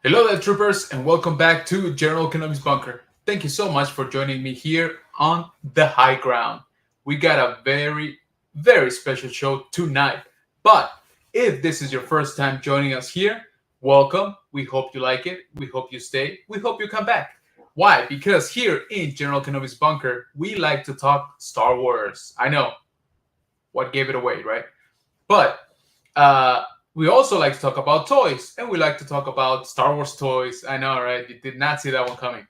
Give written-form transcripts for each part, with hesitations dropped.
Hello there, troopers, and welcome back to General Kenobi's Bunker. Thank you so much for joining me here on the high ground. We got a very special show tonight. But if this is your first time joining us here, welcome. We hope you like it. We hope you stay. We hope you come back. Why? Because here in General Kenobi's Bunker, we like to talk Star Wars. I know what gave it away, right? But uh, we also like to talk about toys, and we like to talk about Star Wars toys. I know, right? You did not see that one coming.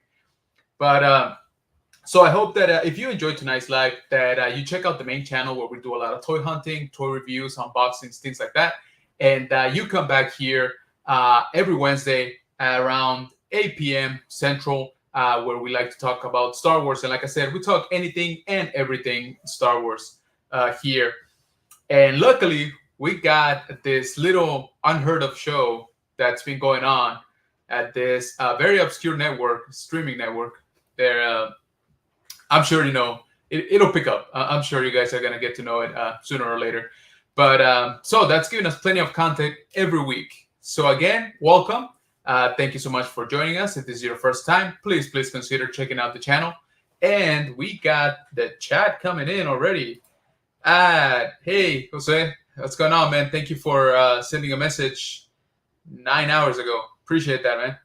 But so I hope that if you enjoyed tonight's live, that you check out the main channel where we do a lot of toy hunting, toy reviews, unboxings, things like that. And you come back here every Wednesday at around 8 p.m. Central, where we like to talk about Star Wars. And like I said, we talk anything and everything Star Wars here. And luckily, we got this little unheard of show that's been going on at this very obscure network, streaming network. There, I'm sure you know it'll pick up. I'm sure you guys are gonna get to know it sooner or later. But so that's giving us plenty of content every week. So again, welcome. Thank you so much for joining us. If this is your first time, please consider checking out the channel. And we got the chat coming in already. Hey, Jose, what's going on, man? Thank you for sending a message 9 hours ago. Appreciate that,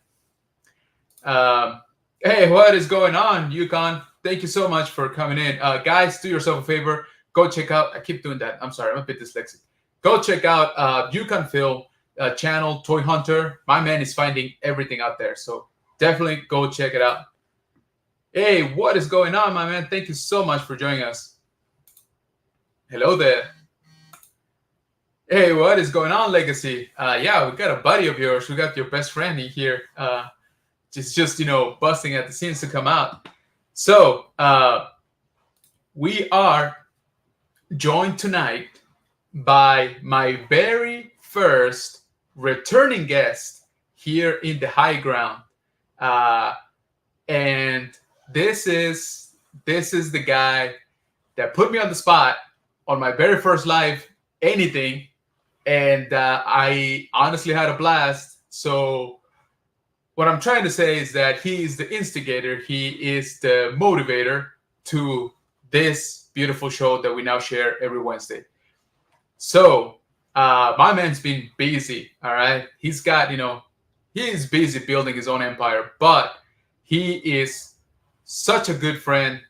man. Hey, what is going on, Yukon? Thank you so much for coming in. Guys, do yourself a favor. Go check out. I keep doing that. I'm sorry. I'm a bit dyslexic. Go check out Yukon Phil channel, Toy Hunter. My man is finding everything out there. So definitely go check it out. Hey, what is going on, my man? Thank you so much for joining us. Hello there. Hey, what is going on, Legacy? Yeah, we got a buddy of yours. We got your best friend in here. Just busting at the scenes to come out. So we are joined tonight by my very first returning guest here in the high ground, and this is the guy that put me on the spot on my very first live anything, and I honestly had a blast. So what I'm trying to say is that he is the instigator, he is the motivator to this beautiful show that we now share every Wednesday. So my man's been busy, all right? He's got, he is busy building his own empire, but he is such a good friend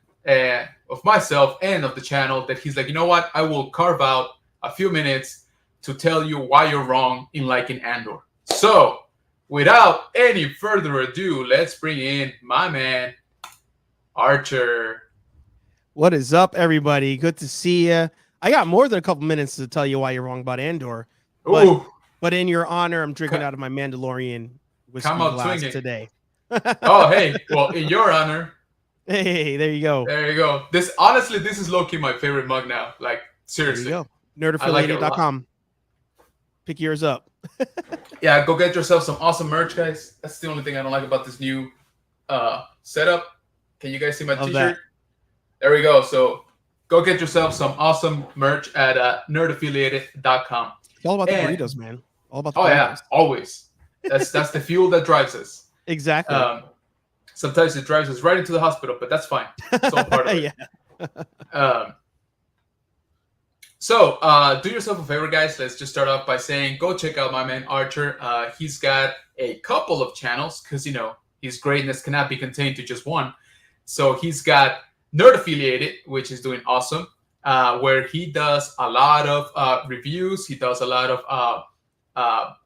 of myself and of the channel that he's like, you know what? I will carve out a few minutes to tell you why you're wrong in liking Andor. So without any further ado, let's bring in my man, Archer. What is up, everybody? Good to see you. I got more than a couple minutes to tell you why you're wrong about Andor. But in your honor, I'm drinking out of my Mandalorian whiskey glass today. Oh, hey. Well, in your honor. Hey, there you go. There you go. This is low-key my favorite mug now. Like, seriously. There you go. Nerdaffiliated.com. Pick yours up. Yeah, go get yourself some awesome merch, guys. That's the only thing I don't like about this new setup. Can you guys see my t-shirt? That. There we go. So go get yourself some awesome merch at nerdaffiliated.com. It's all about the burritos, man. All about the burritos. Yeah, always. That's the fuel that drives us. Exactly. Sometimes it drives us right into the hospital, but that's fine. It's all part of it. Yeah. So do yourself a favor, guys. Let's just start off by saying, go check out my man Archer. He's got a couple of channels because, his greatness cannot be contained to just one. So he's got Nerd Affiliated, which is doing awesome, where he does a lot of reviews. He does a lot of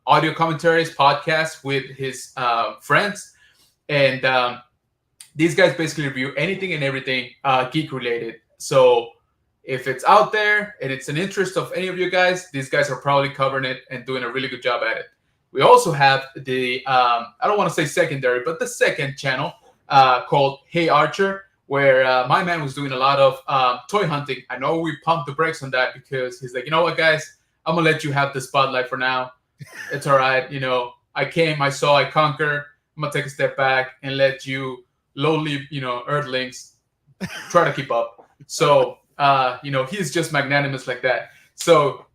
audio commentaries, podcasts with his friends. And these guys basically review anything and everything geek related. So if it's out there and it's an interest of any of you guys, these guys are probably covering it and doing a really good job at it. We also have the, I don't want to say secondary, but the second channel called Hey Archer, where my man was doing a lot of toy hunting. I know we pumped the brakes on that because he's like, you know what, guys? I'm going to let you have the spotlight for now. It's all right. I came, I saw, I conquered. I'm going to take a step back and let you lowly, earthlings try to keep up. So, he's just magnanimous like that. So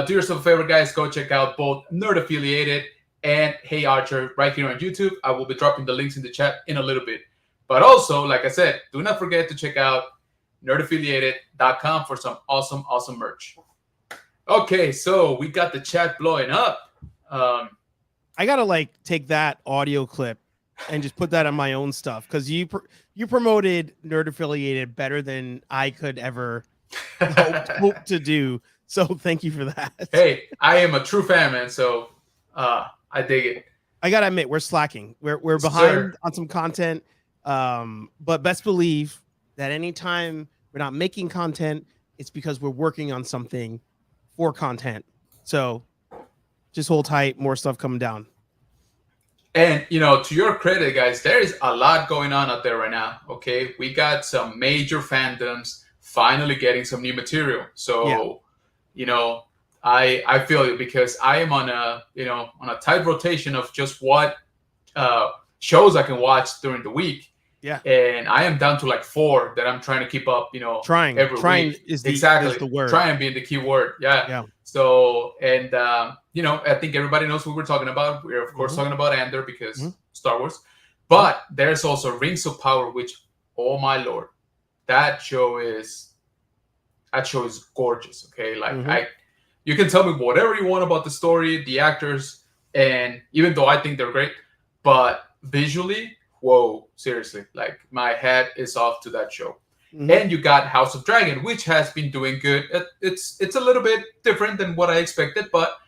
do yourself a favor, guys. Go check out both Nerd Affiliated and Hey Archer right here on YouTube. I will be dropping the links in the chat in a little bit. But also, like I said, do not forget to check out nerdaffiliated.com for some awesome, awesome merch. Okay, so we got the chat blowing up. I gotta like take that audio clip and just put that on my own stuff because you promoted Nerd Affiliated better than I could ever hope to do. So thank you for that. Hey, I am a true fan, man. So I dig it. I gotta admit, we're slacking. We're behind on some content. But best believe that anytime we're not making content, it's because we're working on something for content. So just hold tight, more stuff coming down. And to your credit, guys, there is a lot going on out there right now. Okay, we got some major fandoms finally getting some new material. So I feel it because I am on a tight rotation of just what shows I can watch during the week. Yeah, and I am down to like 4 that I'm trying to keep up. Trying week. is the word. Trying being the key word. Yeah. So and I think everybody knows what we're talking about. We're of course talking about Andor because Star Wars, but there's also Rings of Power, which, oh my lord, that show is gorgeous. Okay, like you can tell me whatever you want about the story, the actors, and even though I think they're great, but visually, whoa, seriously, like my head is off to that show. And you got House of Dragon, which has been doing good. It's a little bit different than what I expected, but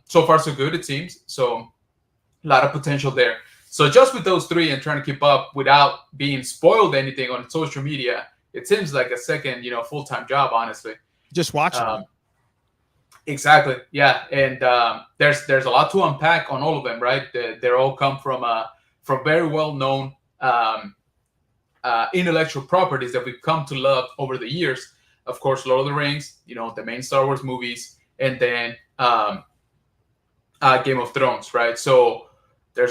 so far so good, it seems. So a lot of potential there. So just with those 3 and trying to keep up without being spoiled anything on social media, it seems like a second, full-time job, honestly. Just watching. Exactly. Yeah. And there's a lot to unpack on all of them, right? They all come from very well-known intellectual properties that we've come to love over the years. Of course, Lord of the Rings, the main Star Wars movies, and then Game of Thrones, right? So there's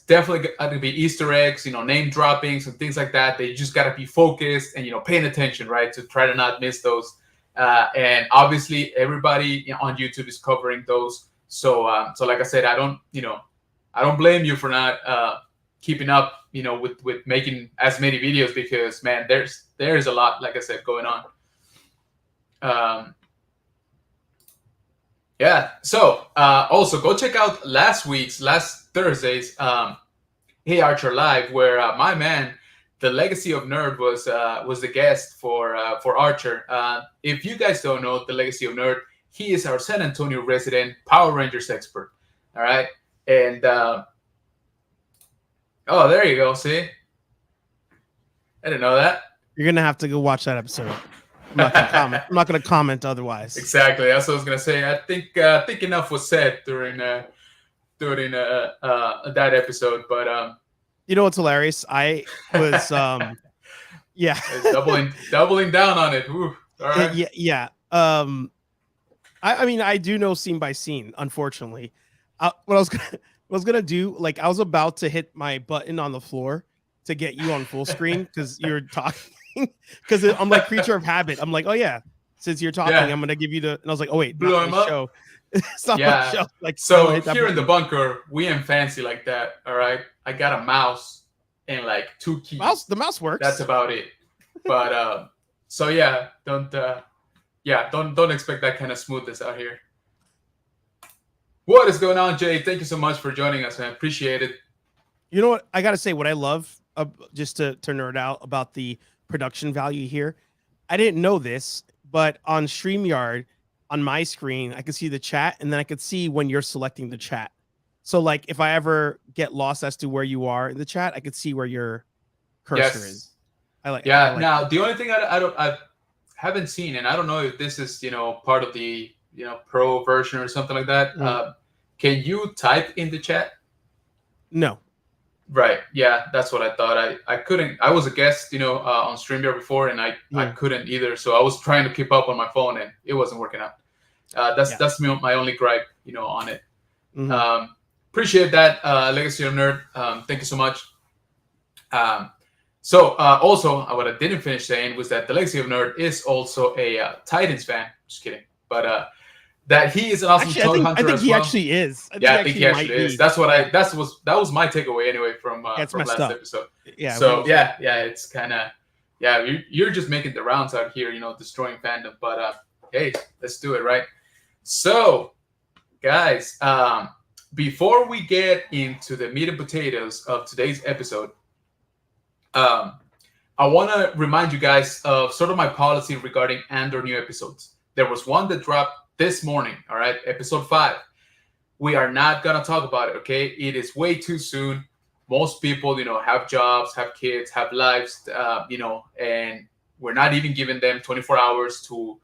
definitely going to be Easter eggs, name droppings and things like that. They just got to be focused and paying attention, right, to try to not miss those. And obviously, everybody on YouTube is covering those. So like I said, I don't blame you for not keeping up, with making as many videos because, man, there's a lot, like I said, going on. Yeah. So also go check out last Thursday's Hey Archer Live, where my man, the Legacy of Nerd, was the guest for Archer. If you guys don't know the Legacy of Nerd, he is our San Antonio resident Power Rangers expert. All right, and oh, there you go. See, I didn't know that. You're gonna have to go watch that episode. I'm not gonna comment. I'm not gonna comment otherwise. Exactly. That's what I was gonna say. I think enough was said during that episode, but you know what's hilarious? I was yeah, doubling down on it. Ooh, all right. Yeah. I mean, I do know scene by scene. Unfortunately, what I was gonna do, like, I was about to hit my button on the floor to get you on full screen because you're talking. Because I'm like creature of habit. I'm like, oh yeah, since you're talking, I'm gonna give you the. And I was like, oh wait, blow him up. Show. It's not my show. Like, so here in the bunker, we ain't fancy like that. All right, I got a mouse and like 2 keys. The mouse works. That's about it. But so yeah, don't expect that kind of smoothness out here. What is going on, Jay? Thank you so much for joining us, man. Appreciate it. You know what? I gotta say, what I love, just to nerd out about the production value here. I didn't know this, but on StreamYard, on my screen, I could see the chat, and then I could see when you're selecting the chat. So, like, if I ever get lost as to where you are in the chat, I could see where your cursor is. I like. Now, the only thing I haven't seen, and I don't know if this is part of the pro version or something like that. Can you type in the chat? No. Right. Yeah, that's what I thought. I couldn't. I was a guest, on StreamYard before, and I couldn't either. So I was trying to keep up on my phone, and it wasn't working out. That's my only gripe, on it. Appreciate that, Legacy of Nerd. Thank you so much. So also, what I didn't finish saying was that the Legacy of Nerd is also a Titans fan. Just kidding. But that he is an awesome Actually, toy hunter I think as he well. actually is. I think he actually is. That's what that was my takeaway anyway from last up. episode. Yeah. So it's kind of you're just making the rounds out here, destroying fandom. But hey, let's do it, right? So, guys, before we get into the meat and potatoes of today's episode, I want to remind you guys of sort of my policy regarding Andor new episodes. There was one that dropped this morning, all right, episode 5. We are not going to talk about it, okay? It is way too soon. Most people, have jobs, have kids, have lives, and we're not even giving them 24 hours to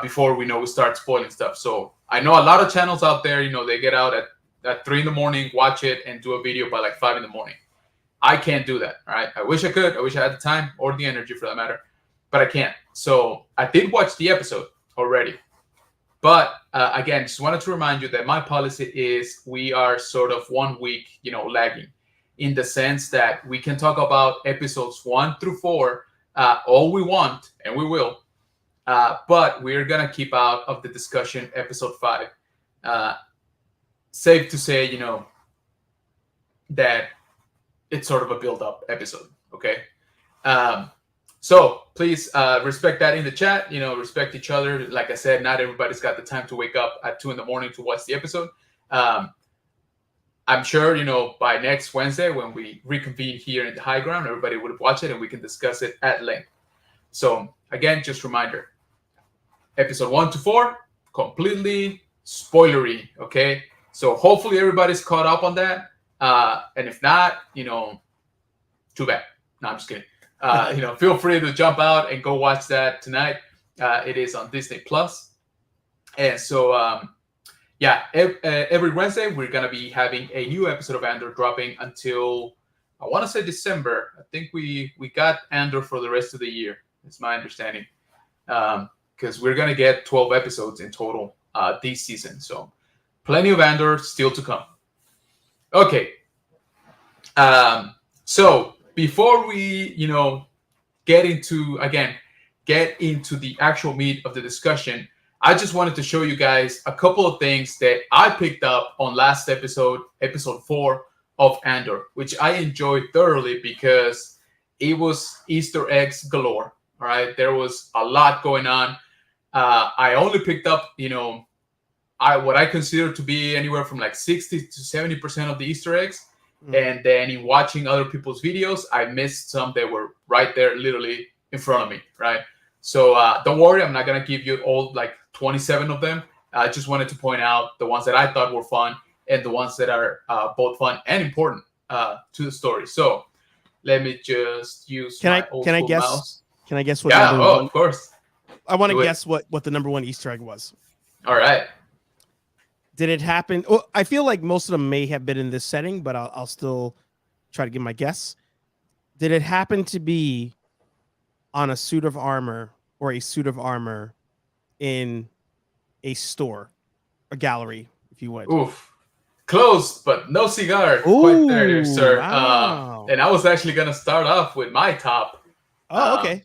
before we start spoiling stuff. So I know a lot of channels out there, they get out at 3 in the morning, watch it, and do a video by like 5 in the morning. I can't do that, all right? I wish I could. I wish I had the time or the energy for that matter, but I can't. So I did watch the episode already. But again, just wanted to remind you that my policy is we are sort of 1 week, lagging, in the sense that we can talk about episodes 1 through 4 all we want, and we will. But we're going to keep out of the discussion episode 5. Safe to say, that it's sort of a build-up episode, okay? So please respect that in the chat, respect each other. Like I said, not everybody's got the time to wake up at 2 in the morning to watch the episode. I'm sure, by next Wednesday when we reconvene here in the high ground, everybody would watch it and we can discuss it at length. So again, just reminder, episode 1 to 4, completely spoilery, okay? So hopefully everybody's caught up on that. And if not, too bad. No, I'm just kidding. Feel free to jump out and go watch that tonight. It is on Disney Plus. And so, every Wednesday we're gonna be having a new episode of Andor dropping until I want to say December. I think we got Andor for the rest of the year. It's my understanding, because we're gonna get 12 episodes in total this season. So, plenty of Andor still to come. Okay. So before we, get into the actual meat of the discussion, I just wanted to show you guys a couple of things that I picked up on last episode 4 of Andor, which I enjoyed thoroughly because it was Easter eggs galore. All right. There was a lot going on. I only picked up, what I consider to be anywhere from like 60 to 70% of the Easter eggs. And then in watching other people's videos, I missed some that were right there, literally in front of me, right? So don't worry, I'm not going to give you all like 27 of them. I just wanted to point out the ones that I thought were fun and the ones that are both fun and important to the story. So let me just use my old school mouse. Can I guess what? Yeah, of course. I want to guess what the number 1 Easter egg was. All right. Did it happen? Oh, I feel like most of them may have been in this setting, but I'll still try to give my guess. Did it happen to be on a suit of armor or a suit of armor in a store, a gallery, if you would? Oof. Close, but no cigar. Ooh, quite there, sir. Wow. And I was actually going to start off with my top. Oh, okay.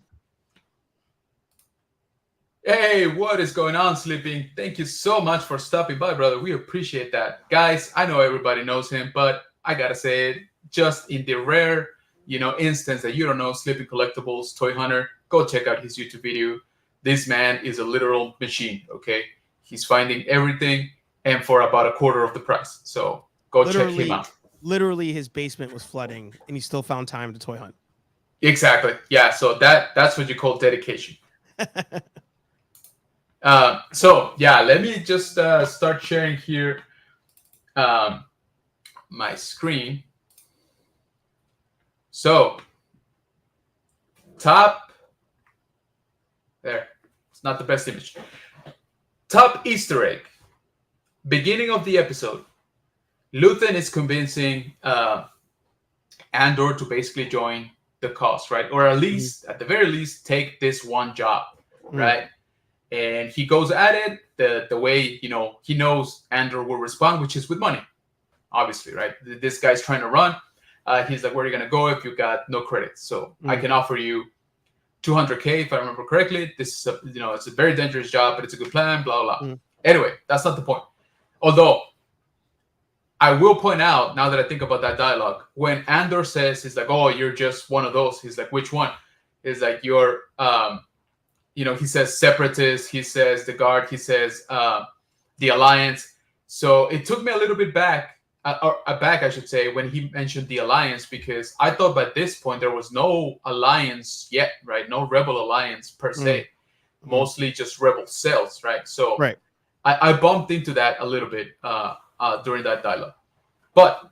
Hey, what is going on, Sleeping? Thank you so much for stopping by, brother. We appreciate that. Guys, I know everybody knows him, but I got to say it, just in the rare, instance that you don't know Sleeping Collectibles, Toy Hunter, go check out his YouTube video. This man is a literal machine, okay? He's finding everything and for about a quarter of the price. So go check him out. Literally, his basement was flooding, and he still found time to toy hunt. Exactly. Yeah, so that's what you call dedication. Let me just start sharing here my screen. So, there. It's not the best image. Top Easter egg. Beginning of the episode. Luthen is convincing Andor to basically join the cause, right? Or at least, at the very least, take this one job, right? And he goes at it the way, he knows Andor will respond, which is with money, obviously, right? This guy's trying to run. He's like, where are you going to go if you got no credits? So I can offer you $200K, if I remember correctly. This is, it's a very dangerous job, but it's a good plan, blah, blah, blah. Anyway, that's not the point. Although I will point out, now that I think about that dialogue, when Andor says, he's like, "Oh, you're just one of those." He's like, "Which one?" He's like, "You're he says separatist, he says the guard, he says the alliance." So it took me a little bit back, or back, I should say, when he mentioned the alliance, because I thought by this point there was no alliance yet, right? No rebel alliance per se, mostly just rebel cells, right? So right. I bumped into that a little bit during that dialogue, but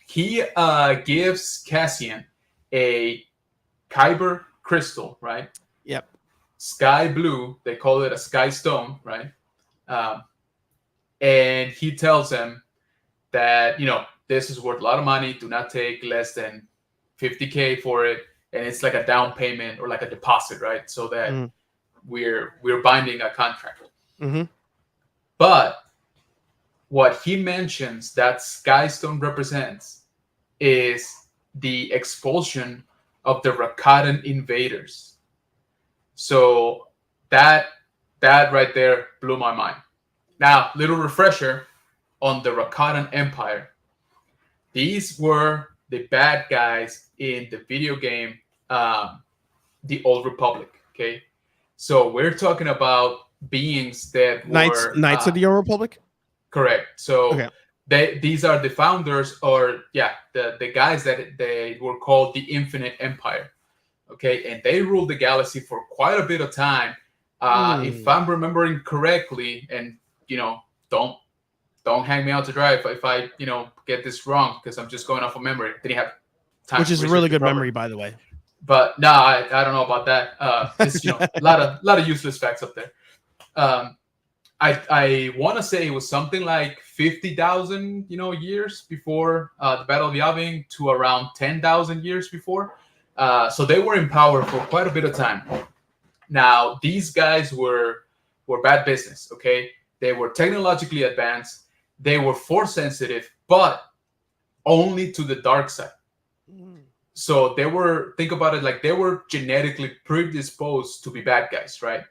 he gives Cassian a Kyber crystal, right? Yep. Sky blue. They call it a sky stone, right? Um, and he tells them that this is worth a lot of money. Do not take less than 50K for it, and it's like a down payment or like a deposit, right? So that we're binding a contract. Mm-hmm. But what he mentions that sky stone represents is the expulsion of the Rakatan invaders. So that right there blew my mind. Now, little refresher on the Rakatan Empire. These were the bad guys in the video game, The Old Republic. Okay, so we're talking about beings that were Knights of the Old Republic. Correct. So okay. these are the founders, or the guys that they were called the Infinite Empire. Okay, and they ruled the galaxy for quite a bit of time. If I'm remembering correctly, and don't hang me out to dry if I get this wrong, because I'm just going off of memory. Didn't have time. Which is a really good memory, by the way. But no, I don't know about that. It's a lot of useless facts up there. I want to say it was something like 50,000 years before the Battle of Yavin to around 10,000 years before. So they were in power for quite a bit of time. Now these guys were bad business. Okay, they were technologically advanced. They were force sensitive, but only to the dark side. So they were, think about it, like they were genetically predisposed to be bad guys, right?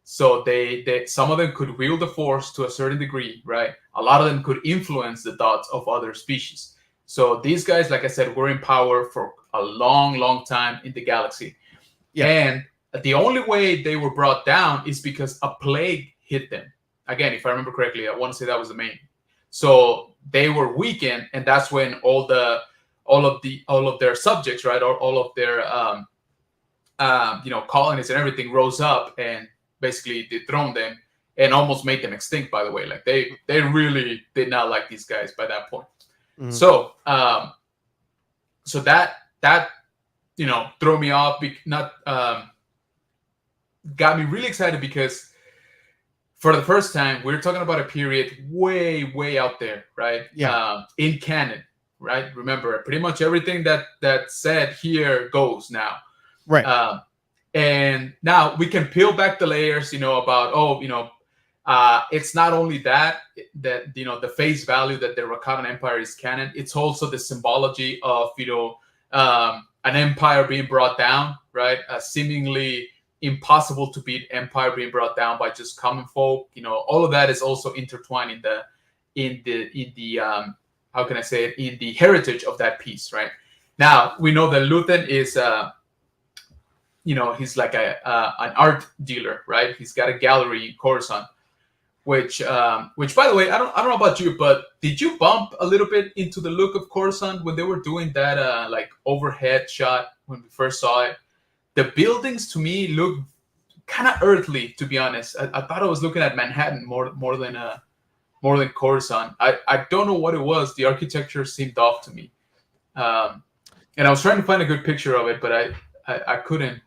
So they some of them could wield the force to a certain degree, right? A lot of them could influence the thoughts of other species. So these guys, like I said, were in power for a long, long time in the galaxy. Yeah. And the only way they were brought down is because a plague hit them. Again, if I remember correctly, I want to say that was the main. So they were weakened, and that's when all of their subjects, right, or all of their colonies and everything rose up and basically dethroned them and almost made them extinct. By the way, like they really did not like these guys by that point. So so that threw me off. Got me really excited because for the first time we're talking about a period way out there, right? Yeah. In canon, right? Remember, pretty much everything that said here goes now, right? And now we can peel back the layers, about it's not only that the face value that the Rakatan Empire is canon. It's also the symbology of an empire being brought down, right? A seemingly impossible to beat empire being brought down by just common folk. All of that is also intertwined in the how can I say it, in the heritage of that piece, right? Now we know that Luthen is he's like an art dealer, right? He's got a gallery in Coruscant, which by the way, I don't know about you, but did you bump a little bit into the look of Coruscant when they were doing that like overhead shot when we first saw it? The buildings to me look kind of earthly, to be honest. I thought I was looking at Manhattan more than Coruscant. I don't know what it was. The architecture seemed off to me, and I was trying to find a good picture of it, but I couldn't.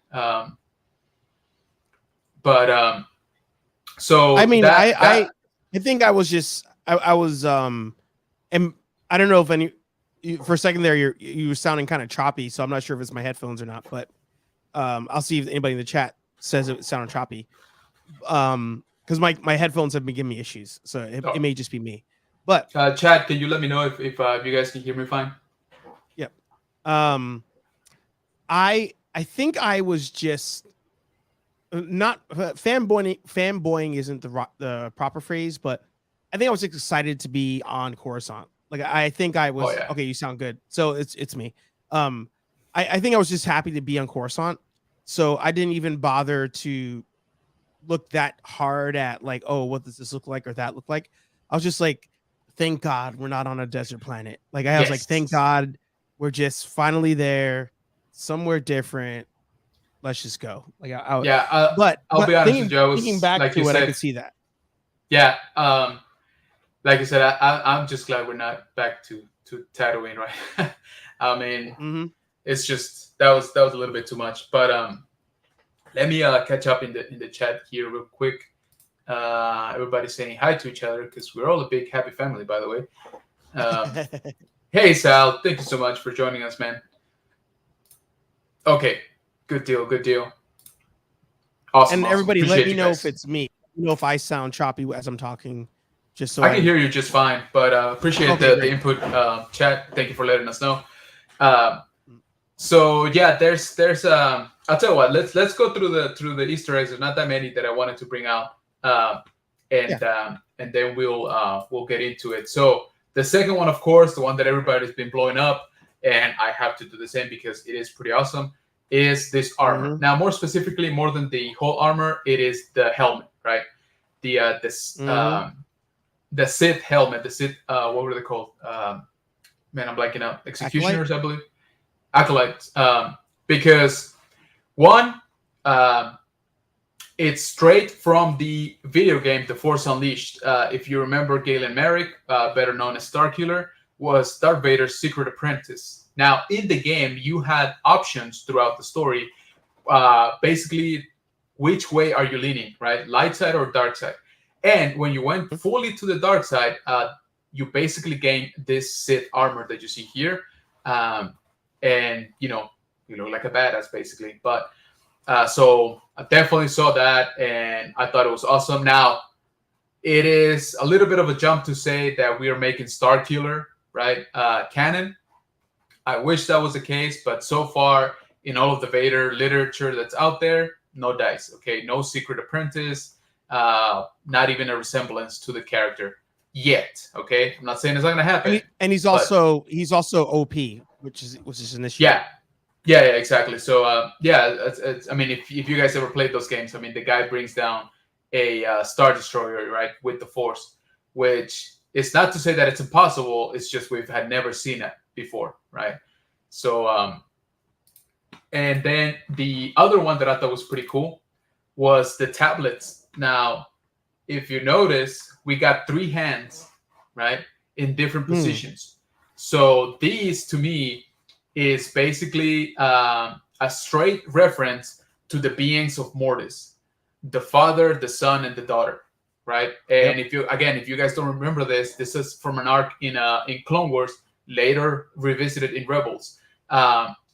So I mean, I think I was just I was and I don't know if for a second there you were sounding kind of choppy, so I'm not sure if it's my headphones or not, but I'll see if anybody in the chat says it sounded choppy. Because my headphones have been giving me issues, so it may just be me. But chat, can you let me know if you guys can hear me fine? Yep. I think I was just not fanboying isn't the proper phrase, but I think I was excited to be on Coruscant. Like I think I Oh was yeah. okay. You sound good, so it's me. Um, I think I was just happy to be on Coruscant, so I didn't even bother to look that hard at like, oh, what does this look like or that look like. I was just like, thank God we're not on a desert planet. Like I was like, thank Yes. God we're just finally there, somewhere different. Let's just go. Like Yeah. I'll but be honest with thinking you. I thinking was back like you to it, I said. could see that. Yeah. Like I said, I'm just glad we're not back to Tatooine, right? I mean, Mm-hmm. it's just that was a little bit too much. But let me catch up in the chat here real quick. Everybody's saying hi to each other because we're all a big happy family, by the way. Um, hey Sal, thank you so much for joining us, man. Okay, good deal, good deal. Awesome, And awesome. everybody, let Appreciate me you know if guys. it's me. You know if I sound choppy as I'm talking, just so I can I. hear you just fine, but appreciate Okay, the great. input, chat. Thank you for letting us know. Um, so yeah, there's I'll tell you what. Let's go through the Easter eggs. There's not that many that I wanted to bring out, um, Yeah. and then we'll get into it. So the second one, of course, the one that everybody's been blowing up, and I have to do the same because it is pretty awesome. Is this armor Mm-hmm. now? More specifically, more than the whole armor, it is the helmet, right? This Mm-hmm. the Sith helmet, the Sith what were they called? Man, I'm blanking out. Acolyte. Executioners, I believe. Acolytes, because one, um, it's straight from the video game The Force Unleashed. If you remember, Galen Merrick, better known as Starkiller, was Darth Vader's secret apprentice. Now, in the game, you had options throughout the story. Basically, which way are you leaning, right? Light side or dark side? And when you went fully to the dark side, you basically gain this Sith armor that you see here. Um, and you look like a badass basically. But so I definitely saw that, and I thought it was awesome. Now it is a little bit of a jump to say that we are making Starkiller right canon. I wish that was the case, but so far in all of the Vader literature that's out there, no dice. Okay, no secret apprentice, not even a resemblance to the character yet. Okay, I'm not saying it's not gonna happen, He's but also OP, which is an issue. yeah, yeah, exactly. So yeah, I mean, if you guys ever played those games, I mean, the guy brings down a Star Destroyer, right, with the Force, which is not to say that it's impossible. It's just we've had never seen it before, right? So and then the other one that I thought was pretty cool was the tablets. Now, if you notice, we got three hands, right, in different Hmm. positions. So these, to me, is basically a straight reference to the beings of Mortis, the father, the son, and the daughter, right? Yep. And if you guys don't remember this is from an arc in Clone Wars, later revisited in Rebels,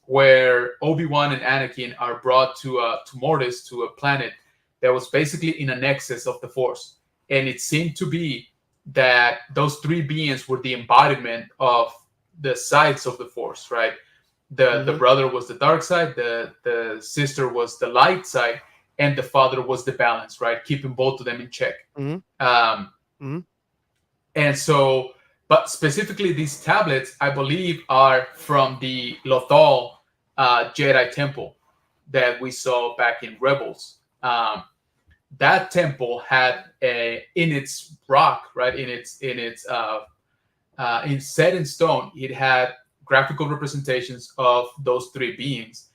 where Obi-Wan and Anakin are brought to Mortis, to a planet that was basically in a nexus of the Force, and it seemed to be that those three beings were the embodiment of the sides of the Force, right? The Mm-hmm. brother was the dark side, the sister was the light side, and the father was the balance, right? Keeping both of them in check. Mm-hmm. Um, Mm-hmm. and so, but specifically, these tablets, I believe, are from the Lothal Jedi Temple that we saw back in Rebels. That temple had in its rock, right, in set in stone, it had graphical representations of those three beings.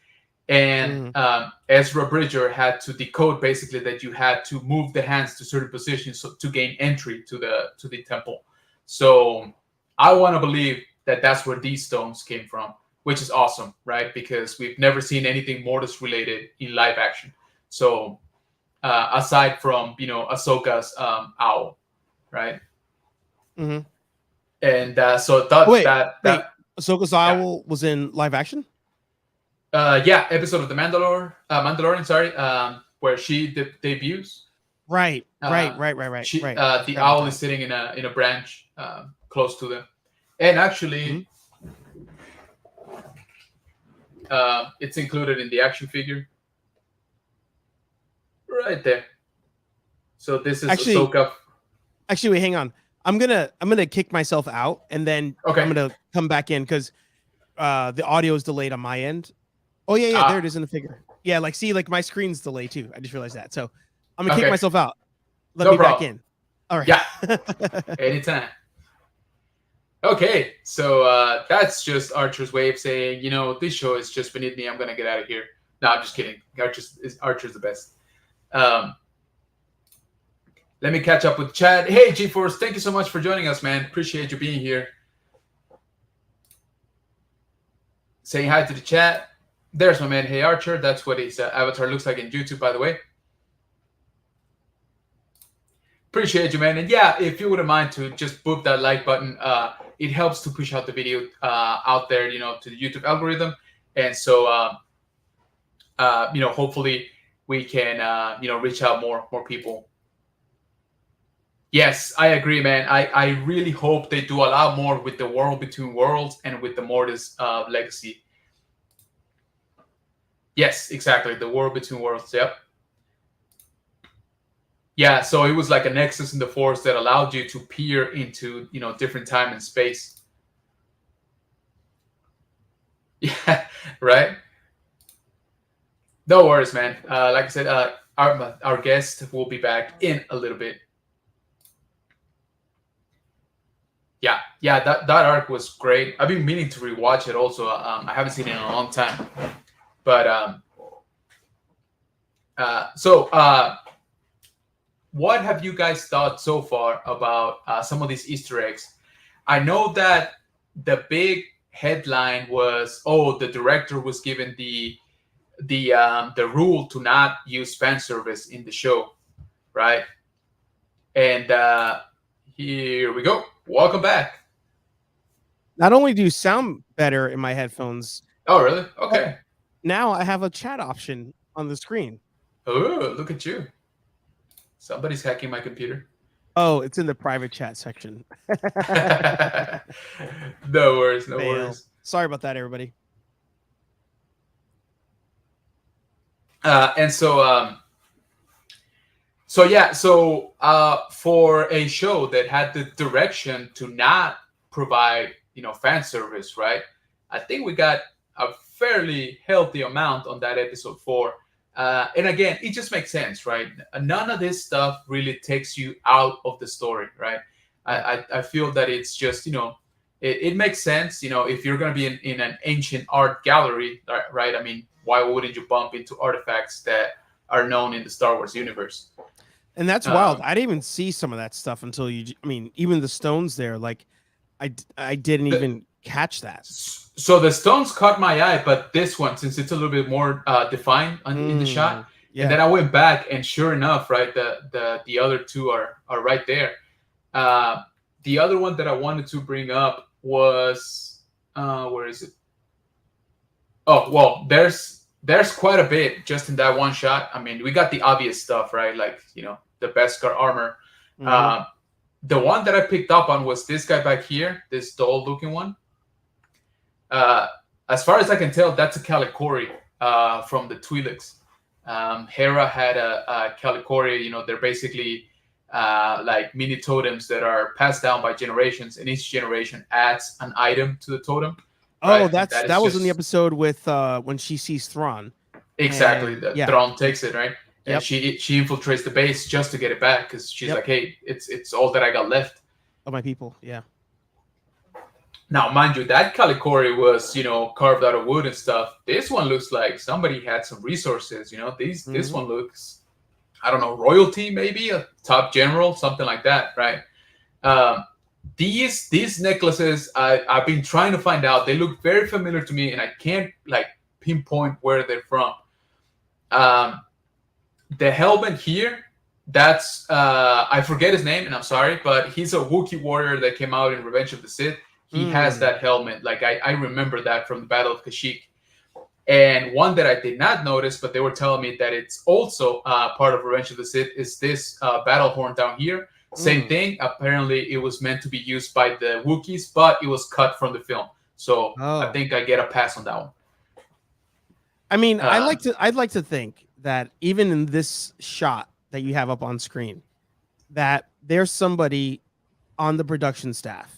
And Mm-hmm. Ezra Bridger had to decode basically that you had to move the hands to certain positions to gain entry to the temple. So I want to believe that that's where these stones came from, which is awesome, right? Because we've never seen anything Mortis related in live action. So aside from Ahsoka's owl, right? Mm-hmm. And so I Oh, thought wait, that wait. that Ahsoka's yeah owl was in live action. yeah episode of the Mandalorian, sorry, where she debuts. Right. Right. Uh, Right. Right. Right. she Right. I the forgot about owl is that. sitting in a branch close to them, and Mm-hmm. actually it's included in the action figure. right there. So this is Actually, Ahsoka. actually, wait, hang on. I'm gonna kick myself out, and then I'm Okay. gonna come back in because the audio is delayed on my end. Oh yeah, there it Ah, is in the figure. Yeah, like see, like my screen's delayed too. I just realized that. So I'm gonna kick okay. myself out. Let No me back problem. in. All Yeah, right. anytime. Okay, so that's just Archer's way of saying, this show is just beneath me. I'm gonna get out of here. No, I'm just kidding. Archer's the best. Um, let me catch up with Chad. Hey, GeForce, thank you so much for joining us, man. Appreciate you being here. Saying hi to the chat. There's my man, Hey Archer. That's what his avatar looks like in YouTube, by the way. Appreciate you, man. And yeah, if you wouldn't mind to just boop that like button, it helps to push out the video out there, to the YouTube algorithm. And so, hopefully we can, reach out more people. Yes, I agree, man. I really hope they do a lot more with the World Between Worlds and with the Mortis legacy. Yes, exactly. The World Between Worlds. Yep. Yeah, so it was like a nexus in the Force that allowed you to peer into, different time and space. Yeah, right? No worries, man. Like I said, our guest will be back in a little bit. Yeah, that arc was great. I've been meaning to rewatch it also. I haven't seen it in a long time. But what have you guys thought so far about some of these Easter eggs? I know that the big headline was, the director was given the rule to not use fan service in the show, right? And here we go. Welcome back. Not only do you sound better in my headphones. Oh, really? Okay. Now I have a chat option on the screen. Oh, look at you. Somebody's hacking my computer. Oh, it's in the private chat section. No worries, no worries. Sorry about that, everybody. And so for a show that had the direction to not provide, fan service, right? I think we got a fairly healthy amount on that episode 4. And again, it just makes sense, right? None of this stuff really takes you out of the story, right? I feel that it's just, it makes sense, if you're going to be in an ancient art gallery, right? I mean, why wouldn't you bump into artifacts that are known in the Star Wars universe? And that's wild. I didn't even see some of that stuff until even the stones there, like I didn't even catch that. So the stones caught my eye, but this one, since it's a little bit more defined in the shot, and then I went back, and sure enough, right, the other two are right there. The other one that I wanted to bring up was where is it? Oh, well, there's quite a bit just in that one shot. I mean, we got the obvious stuff, right? Like, the Beskar armor. Mm-hmm. The one that I picked up on was this guy back here, this doll-looking one. As far as I can tell, that's a Calicori from the Twi'leks. Hera had a Calicori. They're basically like mini totems that are passed down by generations, and each generation adds an item to the totem. Oh, right? that was in the episode with when she sees Thrawn. Exactly. Thrawn takes it, right? And she infiltrates the base just to get it back because she's like, hey, it's all that I got left of my people. Yeah. Now, mind you, that Calicori was, carved out of wood and stuff. This one looks like somebody had some resources. This one looks, I don't know, royalty, maybe a top general, something like that, right? These necklaces, I've been trying to find out. They look very familiar to me, and I can't pinpoint where they're from. The helmet here, that's I forget his name, and I'm sorry, but he's a Wookiee warrior that came out in Revenge of the Sith. He has that helmet. Like I remember that from the Battle of Kashyyyk. And one that I did not notice, but they were telling me that it's also part of Revenge of the Sith, is this battle horn down here. Same thing. Apparently, it was meant to be used by the Wookiees, but it was cut from the film. So I think I get a pass on that one. I mean, I'd like to think that even in this shot that you have up on screen, that there's somebody on the production staff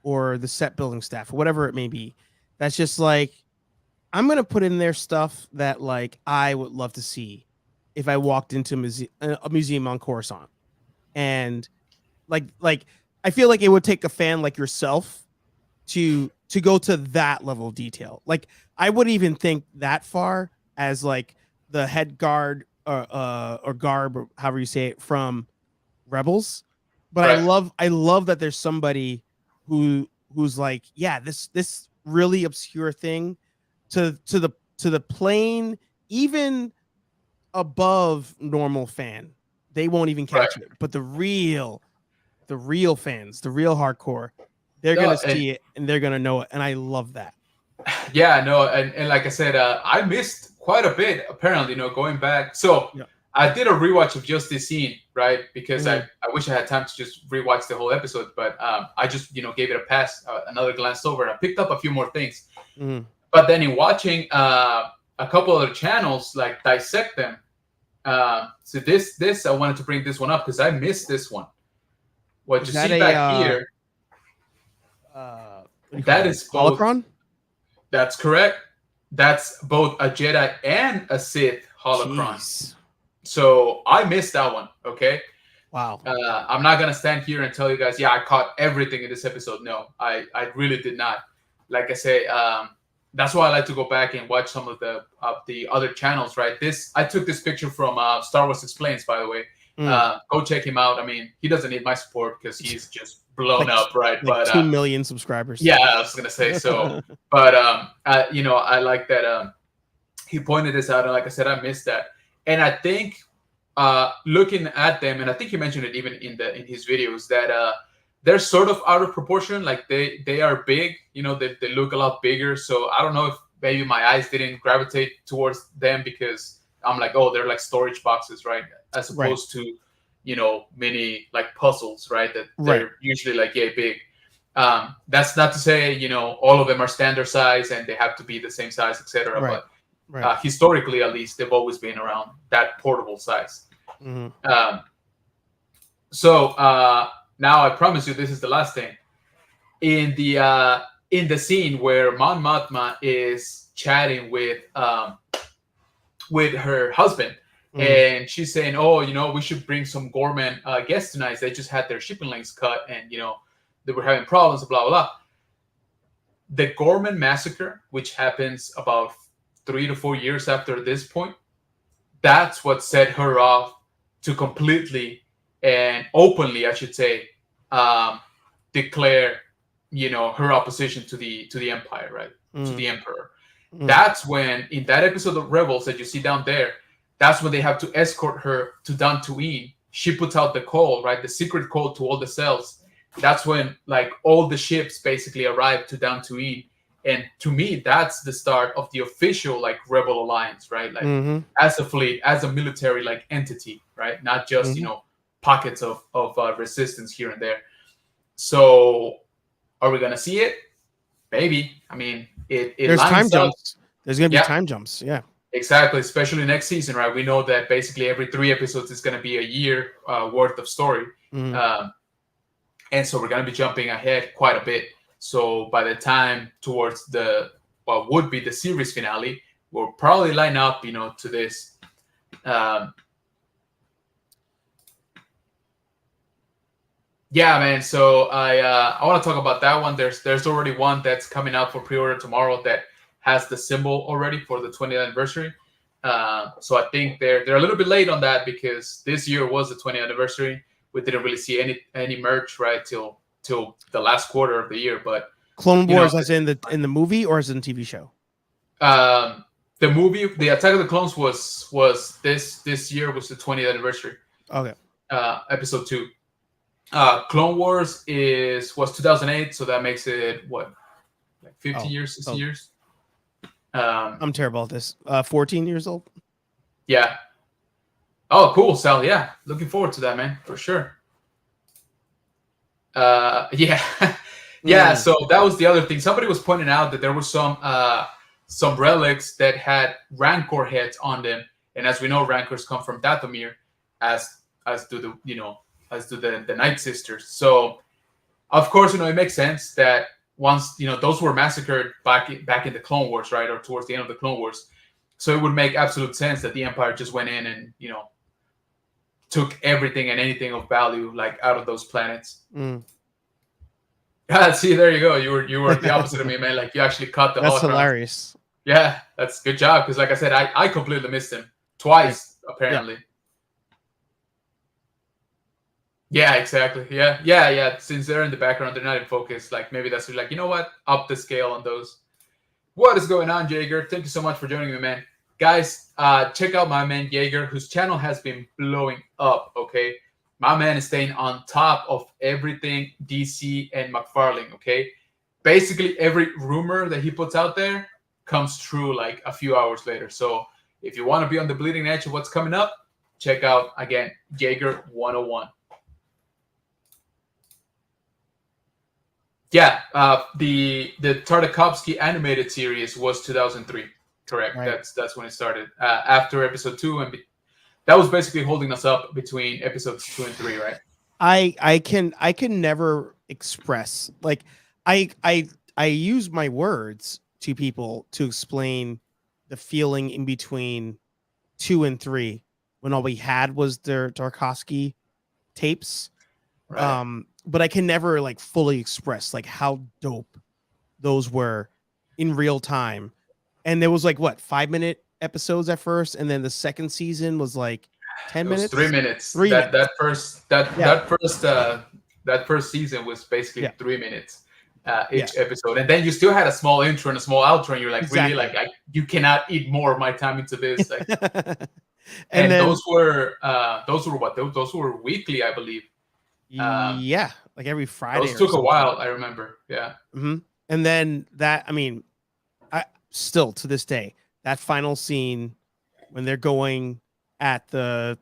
or the set building staff, whatever it may be, that's just like, I'm gonna put in there stuff that like I would love to see if I walked into a museum on Coruscant, and like I feel like it would take a fan like yourself to go to that level of detail. Like I wouldn't even think that far as like the head guard or garb or however you say it from Rebels, but Right. I love that there's somebody who's like, yeah, this really obscure thing to the plain, even above normal fan, they won't even Right. catch it. But the real fans, the real hardcore, they're No, gonna see it and they're gonna know it, and I love that. yeah, no, and like I said, I missed quite a bit apparently, going back. So Yeah. I did a rewatch of just this scene, right? Because Mhm. I wish I had time to just rewatch the whole episode, but I just gave it a pass, another glance over, and I picked up a few more things. Mhm. But then in watching a couple other channels like dissect them, so this I wanted to bring this one up because I missed this one. What Is you that see back here, what do you call that it? is both. Holocron? That's correct. That's both a Jedi and a Sith holocron. Jeez. So I missed that one. Okay. Wow. I'm not gonna stand here and tell you guys, yeah, I caught everything in this episode. No, I really did not. Like I say, that's why I like to go back and watch some of the other channels. Right. I took this picture from Star Wars Explains, by the way. Go check him out. I mean, he doesn't need my support because he's just blown up, right? Like But 2 million subscribers. yeah, I was gonna say so. But I like that he pointed this out, and like I said, I missed that. And I think looking at them, and I think he mentioned it even in his videos, that they're sort of out of proportion. Like they are big, they look a lot bigger. So I don't know if maybe my eyes didn't gravitate towards them because I'm like, oh, they're like storage boxes, right? As opposed to mini like puzzles, right? That they're usually like big. That's not to say all of them are standard size and they have to be the same size, etc. But historically, at least, they've always been around that portable size. Mm-hmm. So now I promise you, this is the last thing. In the scene where Mon Mothma is chatting with her husband, and she's saying, "Oh, we should bring some Gorman guests tonight. They just had their shipping lanes cut, and they were having problems, blah, blah, blah." The Gorman Massacre, which happens about 3 to 4 years after this point, that's what set her off to completely and openly, I should say, declare, her opposition to the Empire, right? To the Emperor. That's when, in that episode of Rebels that you see down there, that's when they have to escort her to Dantooine. She puts out the call, right? The secret call to all the cells. That's when like all the ships basically arrive to Dantooine. And to me, that's the start of the official like Rebel Alliance, right? Like as a fleet, as a military like entity, right? Not just pockets of resistance here and there. So, are we gonna see it? Maybe. I mean, it there's time jumps. There's gonna be time jumps. Yeah. Exactly, especially next season, right? We know that basically every 3 episodes is going to be a year worth of story. And so we're going to be jumping ahead quite a bit. So by the time towards what would be the series finale, we'll probably line up, to this. Yeah, man. So I want to talk about that one. There's already one that's coming out for pre-order tomorrow that has the symbol already for the 20th anniversary. So I think they're a little bit late on that because this year was the 20th anniversary. We didn't really see any merch right till the last quarter of the year. But Clone Wars, as in the movie, or as in the TV show? The movie, the Attack of the Clones was this year was the 20th anniversary. Okay. Episode 2. Clone Wars was 2008, so that makes it what, like 50 years, 60 years. I'm terrible at this. 14 years old. Yeah. Oh, cool, Sal. Yeah, looking forward to that, man, for sure. Yeah. Yeah. So that was the other thing. Somebody was pointing out that there were some relics that had Rancor heads on them, And as we know, rancors come from Dathomir, as do the Night Sisters. So of course, it makes sense that once those were massacred back in the Clone Wars, right, or towards the end of the Clone Wars. So it would make absolute sense that the Empire just went in and took everything and anything of value like out of those planets. See, there you go. You were the opposite of me, man. Like you actually caught the That's holocrons. Hilarious. Yeah, that's good job. Because like I said, I completely missed him twice, apparently. Yeah, exactly. Yeah. Since they're in the background, they're not in focus. Like maybe that's like, you know what? Up the scale on those. What is going on, Jaeger? Thank you so much for joining me, man. Guys, check out my man Jaeger, whose channel has been blowing up. Okay, my man is staying on top of everything DC and McFarlane. Okay, basically every rumor that he puts out there comes true like a few hours later. So if you want to be on the bleeding edge of what's coming up, check out again Jaeger 101. Yeah, the Tarkovsky animated series was 2003. Correct. Right. That's when it started. After episode 2, and that was basically holding us up between episodes 2 and 3, right? I can never express, like, I use my words to people to explain the feeling in between 2 and 3 when all we had was their Tarkovsky tapes. Right. But I can never like fully express like how dope those were in real time. And there was like what 5-minute episodes at first, and then the second season was like 10 minutes. 3 minutes. That first season was basically 3 minutes each episode, and then you still had a small intro and a small outro, and you're like, really, like you cannot eat more of my time into this. Like, and then, those were what? Those were weekly, I believe. Like every Friday. Those took a while, I remember. Yeah. Mm-hmm. And then that, I mean, I still to this day, that final scene when they're going at the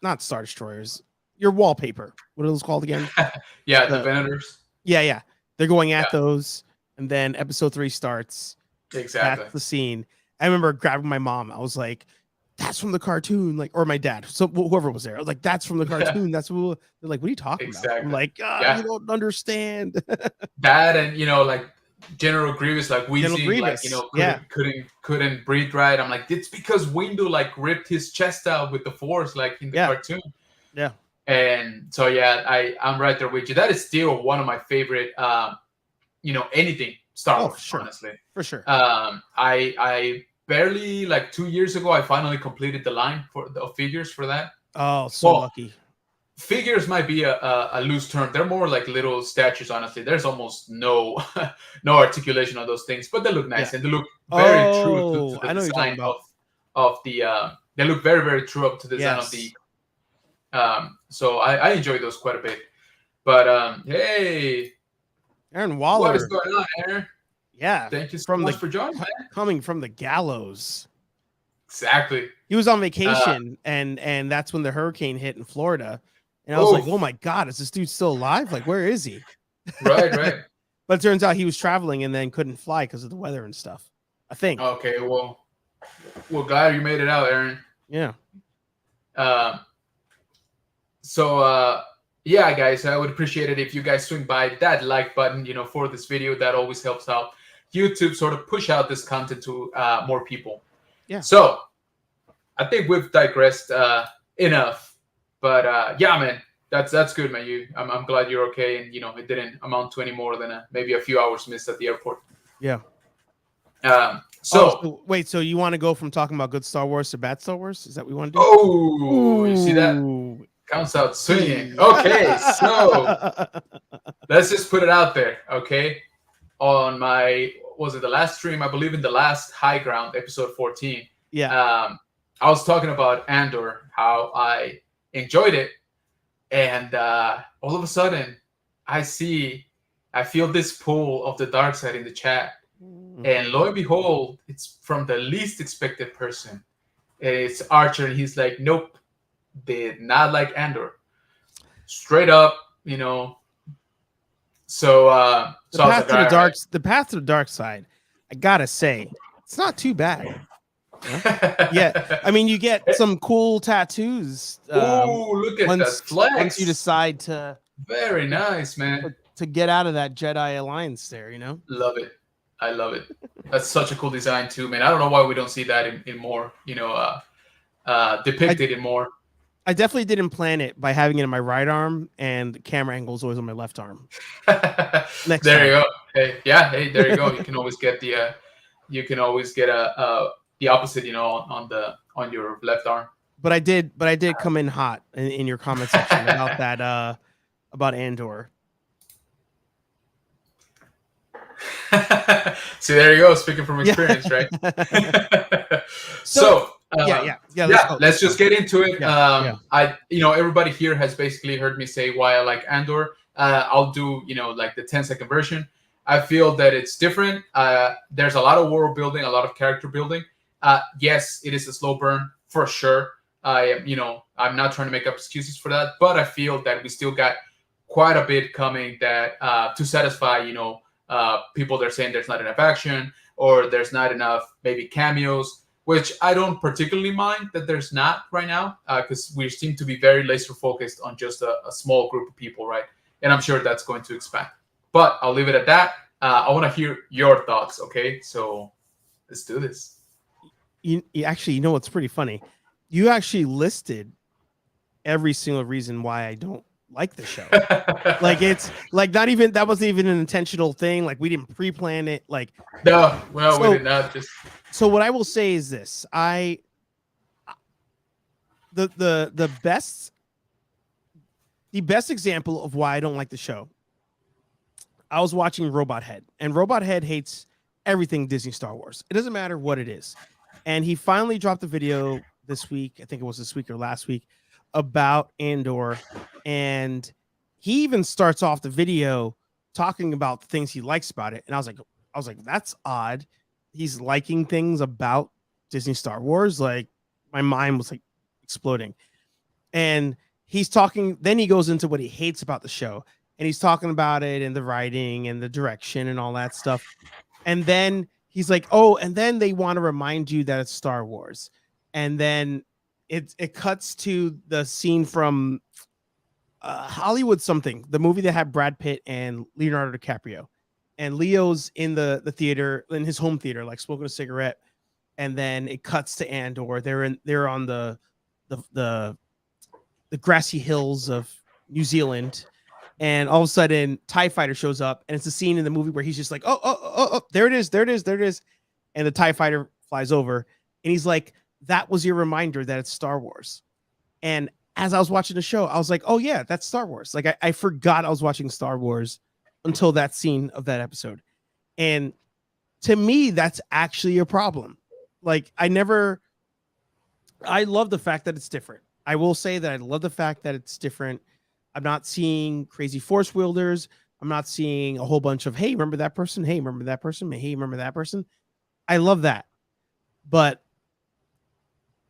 not Star Destroyers, your wallpaper. What are those called again? The Venators. Yeah. They're going at those, and then episode 3 starts. Exactly. That's the scene. I remember grabbing my mom. I was like, that's from the cartoon, like, or my dad, so whoever was there. I was like, that's from the cartoon. That's what they're like. What are you talking about? I'm like, you don't understand. That, and like General Grievous, like Weezy, like couldn't breathe right. I'm like, it's because Windu like ripped his chest out with the Force, like in the cartoon. Yeah. And so I'm right there with you. That is still one of my favorite, anything Star Wars, sure. honestly, for sure. I barely, like 2 years ago, I finally completed the line for the figures for that. Oh, so lucky. Figures might be a loose term. They're more like little statues, honestly. There's almost no articulation on those things, but they look nice and they look very true to the design of the. They look very, very true up to the design of the. So I enjoy those quite a bit. But hey, Aaron Waller, what is going on, Aaron? Yeah, thank you so much for joining, man. Coming from the gallows. Exactly. He was on vacation, and that's when the hurricane hit in Florida. And I was like, oh my God, is this dude still alive? Like, where is he? Right. But it turns out he was traveling and then couldn't fly because of the weather and stuff, I think. Okay, well, glad you made it out, Aaron. Yeah. Yeah, guys, I would appreciate it if you guys swing by that like button, for this video. That always helps out YouTube sort of push out this content to more people. Yeah. So I think we've digressed enough, but yeah, man, that's good, man. I'm glad you're okay, and it didn't amount to any more than maybe a few hours missed at the airport. Yeah. So wait, so you want to go from talking about good Star Wars to bad Star Wars? Is that what you want to do? Oh, you see that? Counts out swinging. Okay, so let's just put it out there, okay? On was it the last stream? I believe in the last High Ground, episode 14. Yeah. I was talking about Andor, how I enjoyed it, and all of a sudden, I feel this pull of the dark side in the chat, and lo and behold, it's from the least expected person. It's Archer, and he's like, nope. Did not like Andor, straight up, So, the path to the dark side, I gotta say, it's not too bad. Yeah, I mean, you get some cool tattoos. Ooh, look at that flex! Once you decide to, very nice, man, to get out of that Jedi Alliance, there, love it. I love it. That's such a cool design too, man. I don't know why we don't see that in more, depicted in more. I definitely didn't plan it by having it in my right arm, and the camera angle is always on my left arm. Next there time. You go. Hey, yeah, hey, there you go. You can always get the the opposite, on your left arm. But I did come in hot in your comment section about that about Andor. See, there you go. Speaking from experience, right? So let's just get into it. Everybody here has basically heard me say why I like Andor. I'll do like the 10-second version. I feel that it's different. There's a lot of world building, a lot of character building. Yes, it is a slow burn for sure. I'm not trying to make up excuses for that, but I feel that we still got quite a bit coming that to satisfy people that are saying there's not enough action or there's not enough maybe cameos, which I don't particularly mind that there's not right now, because we seem to be very laser focused on just a small group of people, right? And I'm sure that's going to expand. But I'll leave it at that. I want to hear your thoughts, okay? So let's do this. You actually, what's pretty funny? You actually listed every single reason why I don't like the show. Like, it's like not even, that wasn't even an intentional thing. Like, we didn't pre-plan it. Like, no, well, we did not. So what I will say is this: the best example of why I don't like the show. I was watching Robot Head, and Robot Head hates everything Disney Star Wars. It doesn't matter what it is. And he finally dropped a video this week. I think it was this week or last week about Andor. And he even starts off the video talking about the things he likes about it. And I was like, that's odd. He's liking things about Disney Star Wars. Like, my mind was like exploding. And he's talking, then he goes into what he hates about the show. And he's talking about it and the writing and the direction and all that stuff. And then he's like, oh, and then they want to remind you that it's Star Wars. And then it cuts to the scene from Hollywood something, the movie that had Brad Pitt and Leonardo DiCaprio. And Leo's in the theater, in his home theater, like smoking a cigarette. And then it cuts to Andor. They're on the grassy hills of New Zealand. And all of a sudden, TIE Fighter shows up, and it's a scene in the movie where he's just like, oh, there it is. And the TIE Fighter flies over, and he's like, that was your reminder that it's Star Wars. And as I was watching the show, I was like, oh yeah, that's Star Wars. Like, I forgot I was watching Star Wars until that scene of that episode. And to me, that's actually a problem. Like, I love the fact that it's different. I will say that I love the fact that it's different. I'm not seeing crazy force wielders. I'm not seeing a whole bunch of, hey, remember that person? Hey, remember that person? Hey, remember that person? I love that. But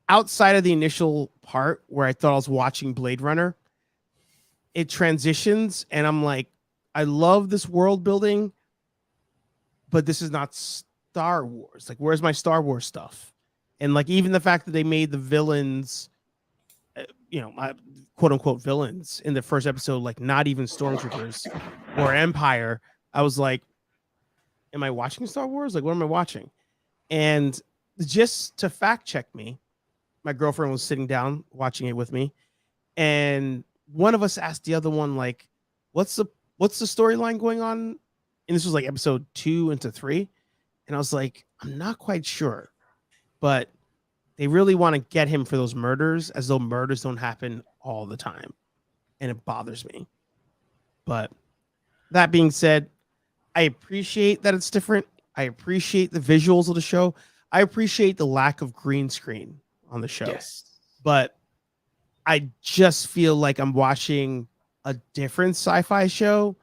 outside of the initial part where I thought I was watching Blade Runner, it transitions and I'm like, I love this world building, but this is not Star Wars. Like, where's my Star Wars stuff? And like, even the fact that they made the villains, quote unquote villains in the first episode, like not even stormtroopers or Empire. I was like, am I watching Star Wars? Like, what am I watching? And just to fact check me, my girlfriend was sitting down watching it with me. And one of us asked the other one, like, what's the storyline going on? And this was like episode 2 into 3. And I was like, I'm not quite sure, but they really want to get him for those murders, as though murders don't happen all the time. And it bothers me. But that being said, I appreciate that it's different. I appreciate the visuals of the show. I appreciate the lack of green screen on the show. Yes. But I just feel like I'm watching a different sci-fi show,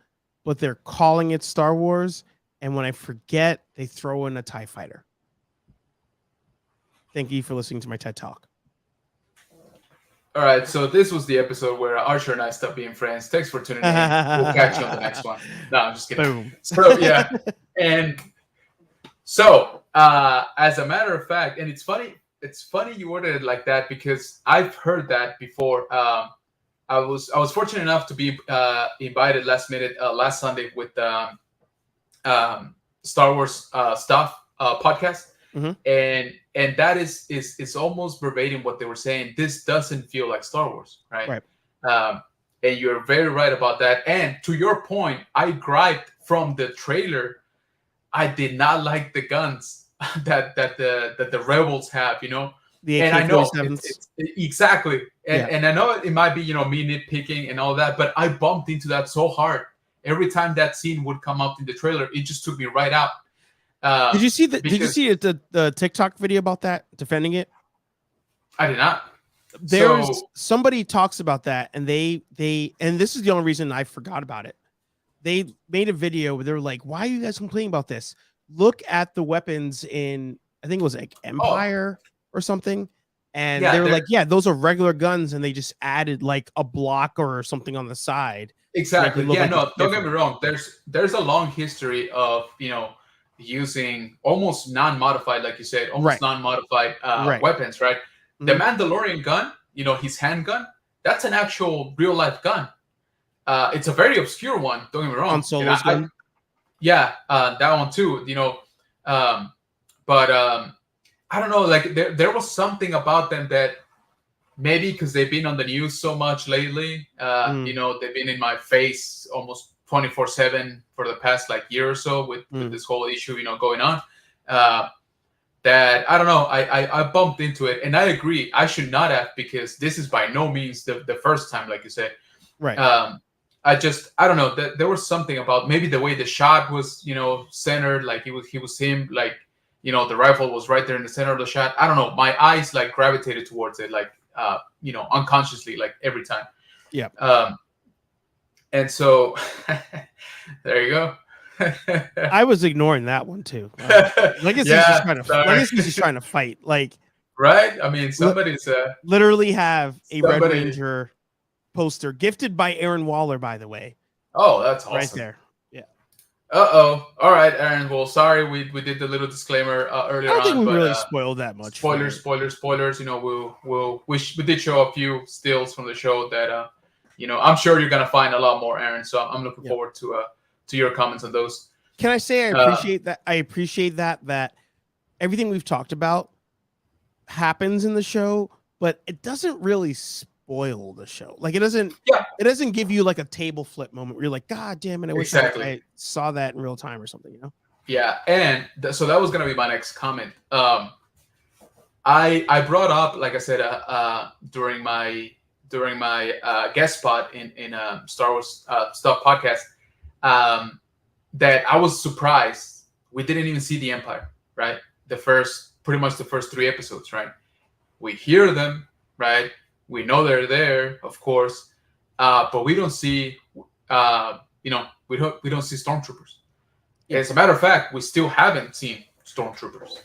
but they're calling it Star Wars. And when I forget, they throw in a TIE Fighter. Thank you for listening to my TED Talk. All right, so this was the episode where Archer and I stopped being friends. Thanks for tuning in. We'll catch you on the next one. No, I'm just kidding. Boom. So, yeah. And so, as a matter of fact, and it's funny it's funny you worded it like that because I've heard that before. I was fortunate enough to be invited last minute last Sunday with um, Star Wars stuff podcast, Mhm. and that is almost verbatim what they were saying. This doesn't feel like Star Wars, right? Right. Um, and you're very right about that. And to your point, I griped from the trailer. I did not like the guns that the rebels have, The and I know AK-47s. it's exactly, and Yeah. and I know it might be me nitpicking and all that, but I bumped into that so hard. Every time that scene would come up in the trailer, it just took me right out. Did you see the Did you Because see the TikTok video about that, defending it? I did not. There's So somebody talks about that, and they and this is the only reason I forgot about it. They made a video where they were like, "Why are you guys complaining about this? Look at the weapons in, I think it was like oh Empire or something." And they yeah, were there like, "Yeah, those are regular guns, and they just added like a block or something on the side to make it exactly. look Yeah, like it's no, don't get me different." wrong. There's a long history of using almost non-modified, like you said, almost Right, non-modified right. weapons, right? The Mhm. Mandalorian gun, his handgun, that's an actual real life gun. It's a very obscure one. Don't get me Han wrong. Solo's gun. Yeah, that one too. Um, but I don't know. Like there was something about them that maybe because they've been on the news so much lately. Mm, They've been in my face almost 24/7 for the past like year or so with mm. this whole issue, going on. Uh, that I don't know. I bumped into it, and I agree. I should not have because this is by no means the first time, like you said. Right. Um, I don't know. There was something about maybe the way the shot was, centered, like he was him, like the rifle was right there in the center of the shot. I don't know. My eyes like gravitated towards it, like unconsciously, like every time. Yeah. And so there you go. I was ignoring that one too. Like he's just Yeah, trying to, sorry. he's just trying to fight. Like Right? I mean, li- somebody's literally have a Red somebody. Ranger poster gifted by Aaron Waller, by the way, Oh, that's right awesome. there. Yeah. All right, Aaron. Well, sorry, we did the little disclaimer I earlier don't think on, we but really spoiled that much. spoilers. We did show a few stills from the show that I'm sure you're gonna find a lot more, Aaron. So I'm looking Yeah. forward to your comments on those. Can I say I appreciate that? I appreciate that everything we've talked about happens in the show, but it doesn't really spoil the show. Like it doesn't give you like a table flip moment where you're like, God damn it, I wish Exactly. I saw that in real time or something, Yeah, and so that was gonna be my next comment. I brought up, like I said, during my guest spot in Star Wars stuff podcast, that I was surprised we didn't even see the Empire, right? Pretty much the first 3 episodes, right? We hear them, right? We know they're there, of course, but we don't see, we don't see stormtroopers. Yeah. As a matter of fact, we still haven't seen stormtroopers.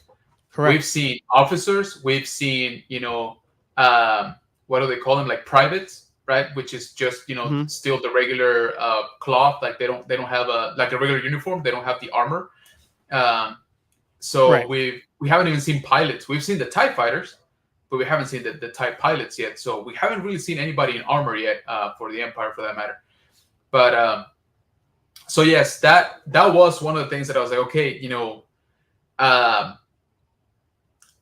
Correct. We've seen officers. We've seen, what do they call them? Like privates, right? Which is just, still the regular cloth. Like they don't have a regular uniform. They don't have the armor. So Right. we haven't even seen pilots. We've seen the TIE fighters, but we haven't seen the TIE pilots yet. So we haven't really seen anybody in armor yet for the Empire, for that matter. But so yes, that was one of the things that I was like, okay,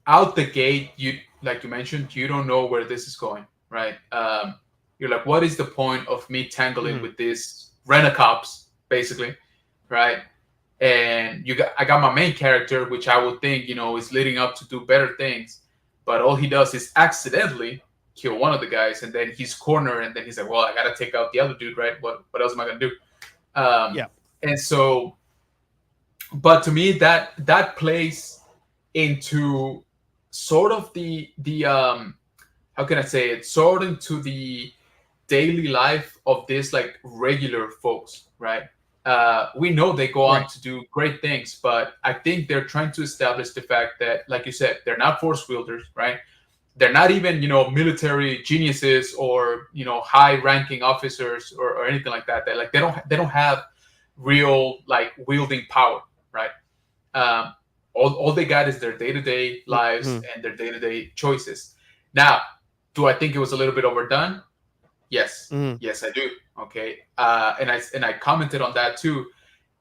out the gate, you like you mentioned, you don't know where this is going, right? You're like, what is the point of me tangling with these rent-a-cops, basically, right? And I got my main character, which I would think, is leading up to do better things, but all he does is accidentally kill one of the guys, and then he's cornered, and then he's like, well, I gotta take out the other dude, right? What else am I gonna do? Yeah. And so, but to me, that plays into sort of the how can I say it? Sort into the daily life of this like regular folks, right? We know they go on to do great things, but I think they're trying to establish the fact that, like you said, they're not force wielders, right? They're not even, military geniuses or, high-ranking officers or anything like that. They don't have real like wielding power, right? All they got is their day-to-day lives Mm-hmm. and their day-to-day choices. Now, do I think it was a little bit overdone? Yes, Mm-hmm. yes, I do. Okay, and I commented on that too.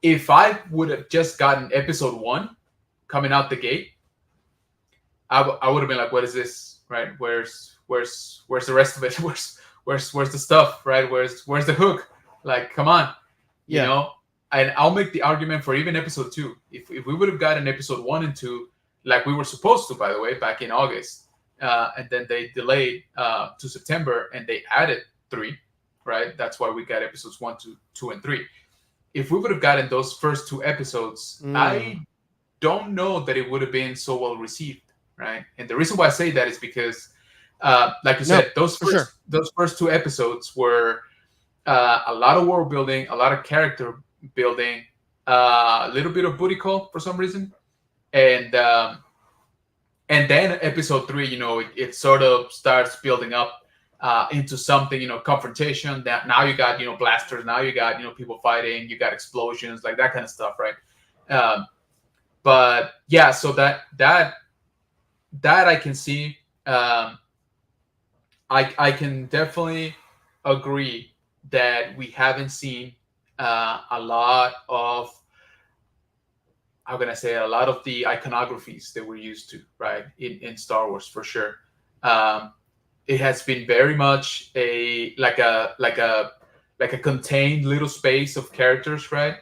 If I would have just gotten episode one coming out the gate, I would have been like, "What is this? Right? Where's the rest of it? Where's the stuff? Right? Where's the hook? Like, come on, you Yeah. know." And I'll make the argument for even episode two. If we would have gotten episode one and two, like we were supposed to, by the way, back in August, and then they delayed to September, and they added three, right? That's why we got episodes one, two, and three. If we would have gotten those first two episodes, Mm. I don't know that it would have been so well received, right? And the reason why I say that is because, like you No, said, those for sure. first two episodes were a lot of world building, a lot of character building, a little bit of booty call for some reason, and then episode three, it sort of starts building up into something, confrontation. That now you got blasters, now you got people fighting, you got explosions, like that kind of stuff, right? Um, but yeah, so that I can see. I can definitely agree that we haven't seen a lot of, how can I say, a lot of the iconographies that we're used to, right, in Star Wars for sure. Um, it has been very much like a contained little space of characters, right?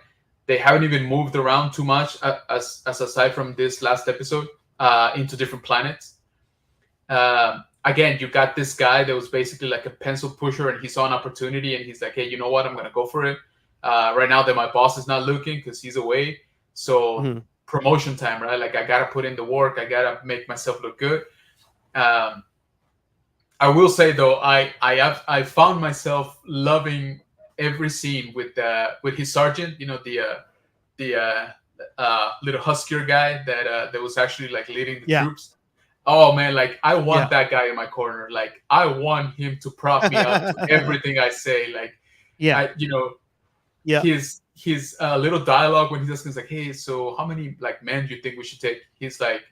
They haven't even moved around too much, as aside from this last episode, into different planets. Again, you got this guy that was basically like a pencil pusher, and he saw an opportunity, and he's like, "Hey, you know what? I'm gonna go for it." Right now, that my boss is not looking because he's away, so Mm-hmm. promotion time, right? Like I gotta put in the work, I gotta make myself look good. Um, I will say though, I found myself loving every scene with his sergeant, the little huskier guy that was actually like leading the Yeah. troops. Oh man, like I want Yeah. that guy in my corner. Like I want him to prop me up to everything I say. Like Yeah. I, Yeah. his little dialogue when he's asking, like, "Hey, so how many like men do you think we should take?" He's like,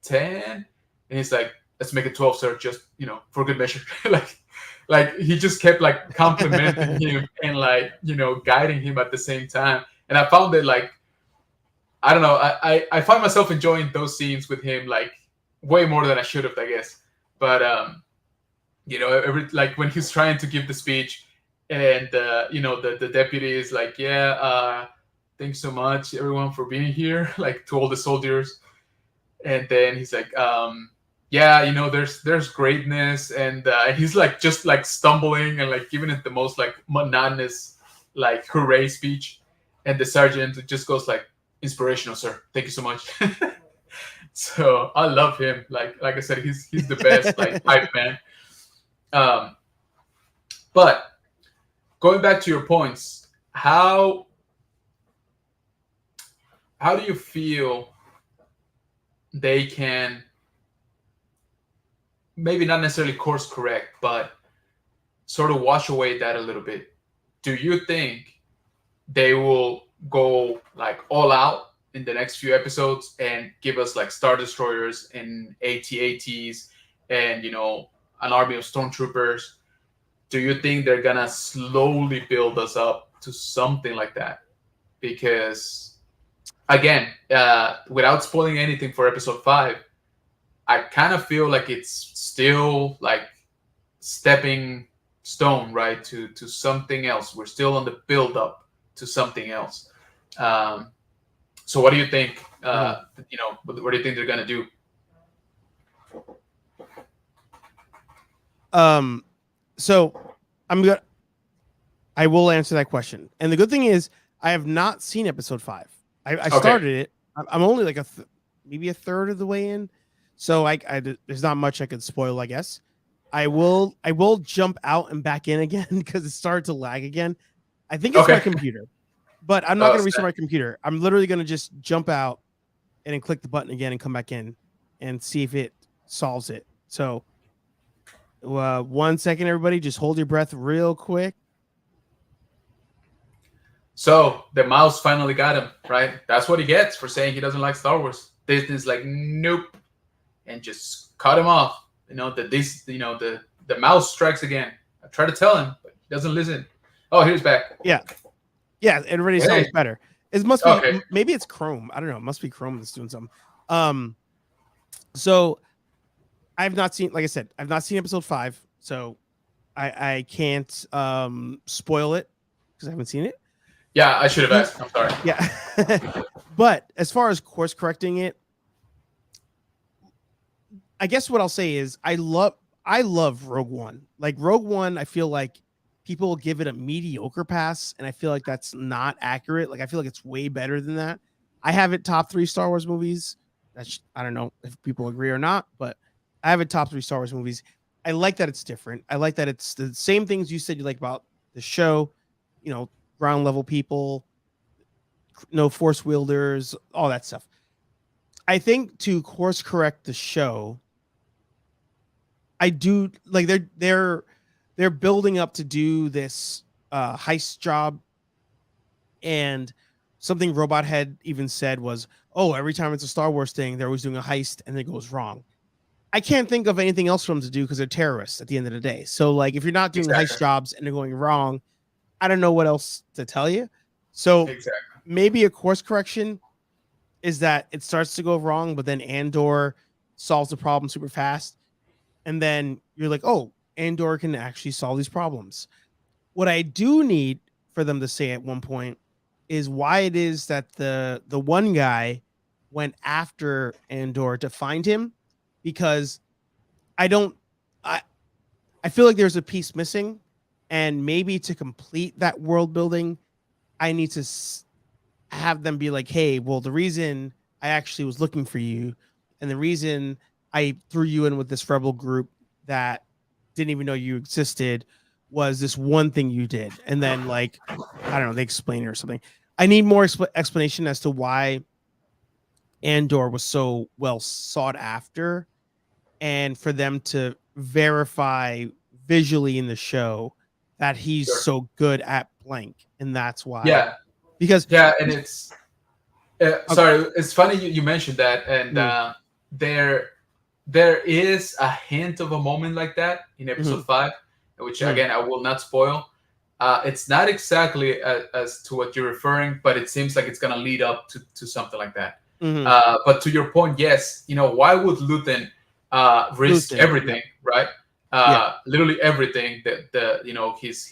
10, and he's like, "Let's make it 12, sir. Just for good measure." like he just kept like complimenting him and like guiding him at the same time. And I found it like, I don't know. I find myself enjoying those scenes with him like way more than I should have, I guess. But every like when he's trying to give the speech, and the deputy is like, "Yeah, thanks so much everyone for being here," like to all the soldiers, and then he's like, "Yeah, there's greatness," and he's like just like stumbling and like giving it the most like monotonous like hooray speech, and the sergeant just goes like, "Inspirational, sir. Thank you so much." So I love him. Like I said, he's the best like hype man. Um, but going back to your points, how do you feel they can, maybe not necessarily course correct, but sort of wash away that a little bit? Do you think they will go like all out in the next few episodes and give us like star destroyers and AT-ATs and an army of stormtroopers? Do you think they're gonna slowly build us up to something like that? Because again, without spoiling anything for episode 5, I kind of feel like it's still like stepping stone, right, to something else. We're still on the build up to something else. So what do you think? Mhm. What do you think they're gonna do? So I will answer that question. And the good thing is, I have not seen episode 5. I Okay. started it. I'm only like maybe a third of the way in, so there's not much I could spoil, I guess. I will jump out and back in again because it started to lag again. I think it's my computer, but I'm not going to restart my computer. I'm literally going to just jump out and then click the button again and come back in and see if it solves it. So 1 second, everybody, just hold your breath real quick. So the mouse finally got him, right? That's what he gets for saying he doesn't like Star Wars. Disney's like, nope, and just cut him off. The mouse strikes again. I try to tell him, but he doesn't listen. Oh, here's back. Yeah, it already sounds better. It must be maybe it's Chrome. I don't know. It must be Chrome that's doing something. So I've not seen, like I said, I've not seen episode 5, so I can't spoil it because I haven't seen it. Yeah, I should have asked. I'm sorry. Yeah. But as far as course correcting it, I guess what I'll say is I love Rogue One. Like Rogue One, I feel like people give it a mediocre pass, and I feel like that's not accurate. Like I feel like it's way better than that. I have it top 3 Star Wars movies. I don't know if people agree or not, but I have it top 3 Star Wars movies. I like that it's different. I like that it's the same things you said you like about the show, ground level people, no force wielders, all that stuff. I think to course correct the show, I do like they're building up to do this heist job, and something Robot Head even said was, "Oh, every time it's a Star Wars thing, they're always doing a heist and it goes wrong." I can't think of anything else for them to do because they're terrorists at the end of the day. So, like, if you're not doing heist jobs and they're going wrong, I don't know what else to tell you. So, maybe a course correction is that it starts to go wrong, but then Andor solves the problem super fast. And then you're like, oh, Andor can actually solve these problems. What I do need for them to say at one point is why it is that the one guy went after Andor to find him, because I feel like there's a piece missing, and maybe to complete that world building, I need to have them be like, hey, well, the reason I actually was looking for you and the reason I threw you in with this rebel group that didn't even know you existed was this one thing you did. And then, like, I don't know, they explain it or something. I need more explanation as to why Andor was so well sought after, and for them to verify visually in the show that he's so good at blank. And that's why. Yeah. Because and it's sorry, it's funny you mentioned that, and there is a hint of a moment like that in episode 5, which again I will not spoil. It's not exactly as to what you're referring, but it seems like it's gonna lead up to something like that. But to your point, yes, why would Luthen risk everything, right? Literally everything that he's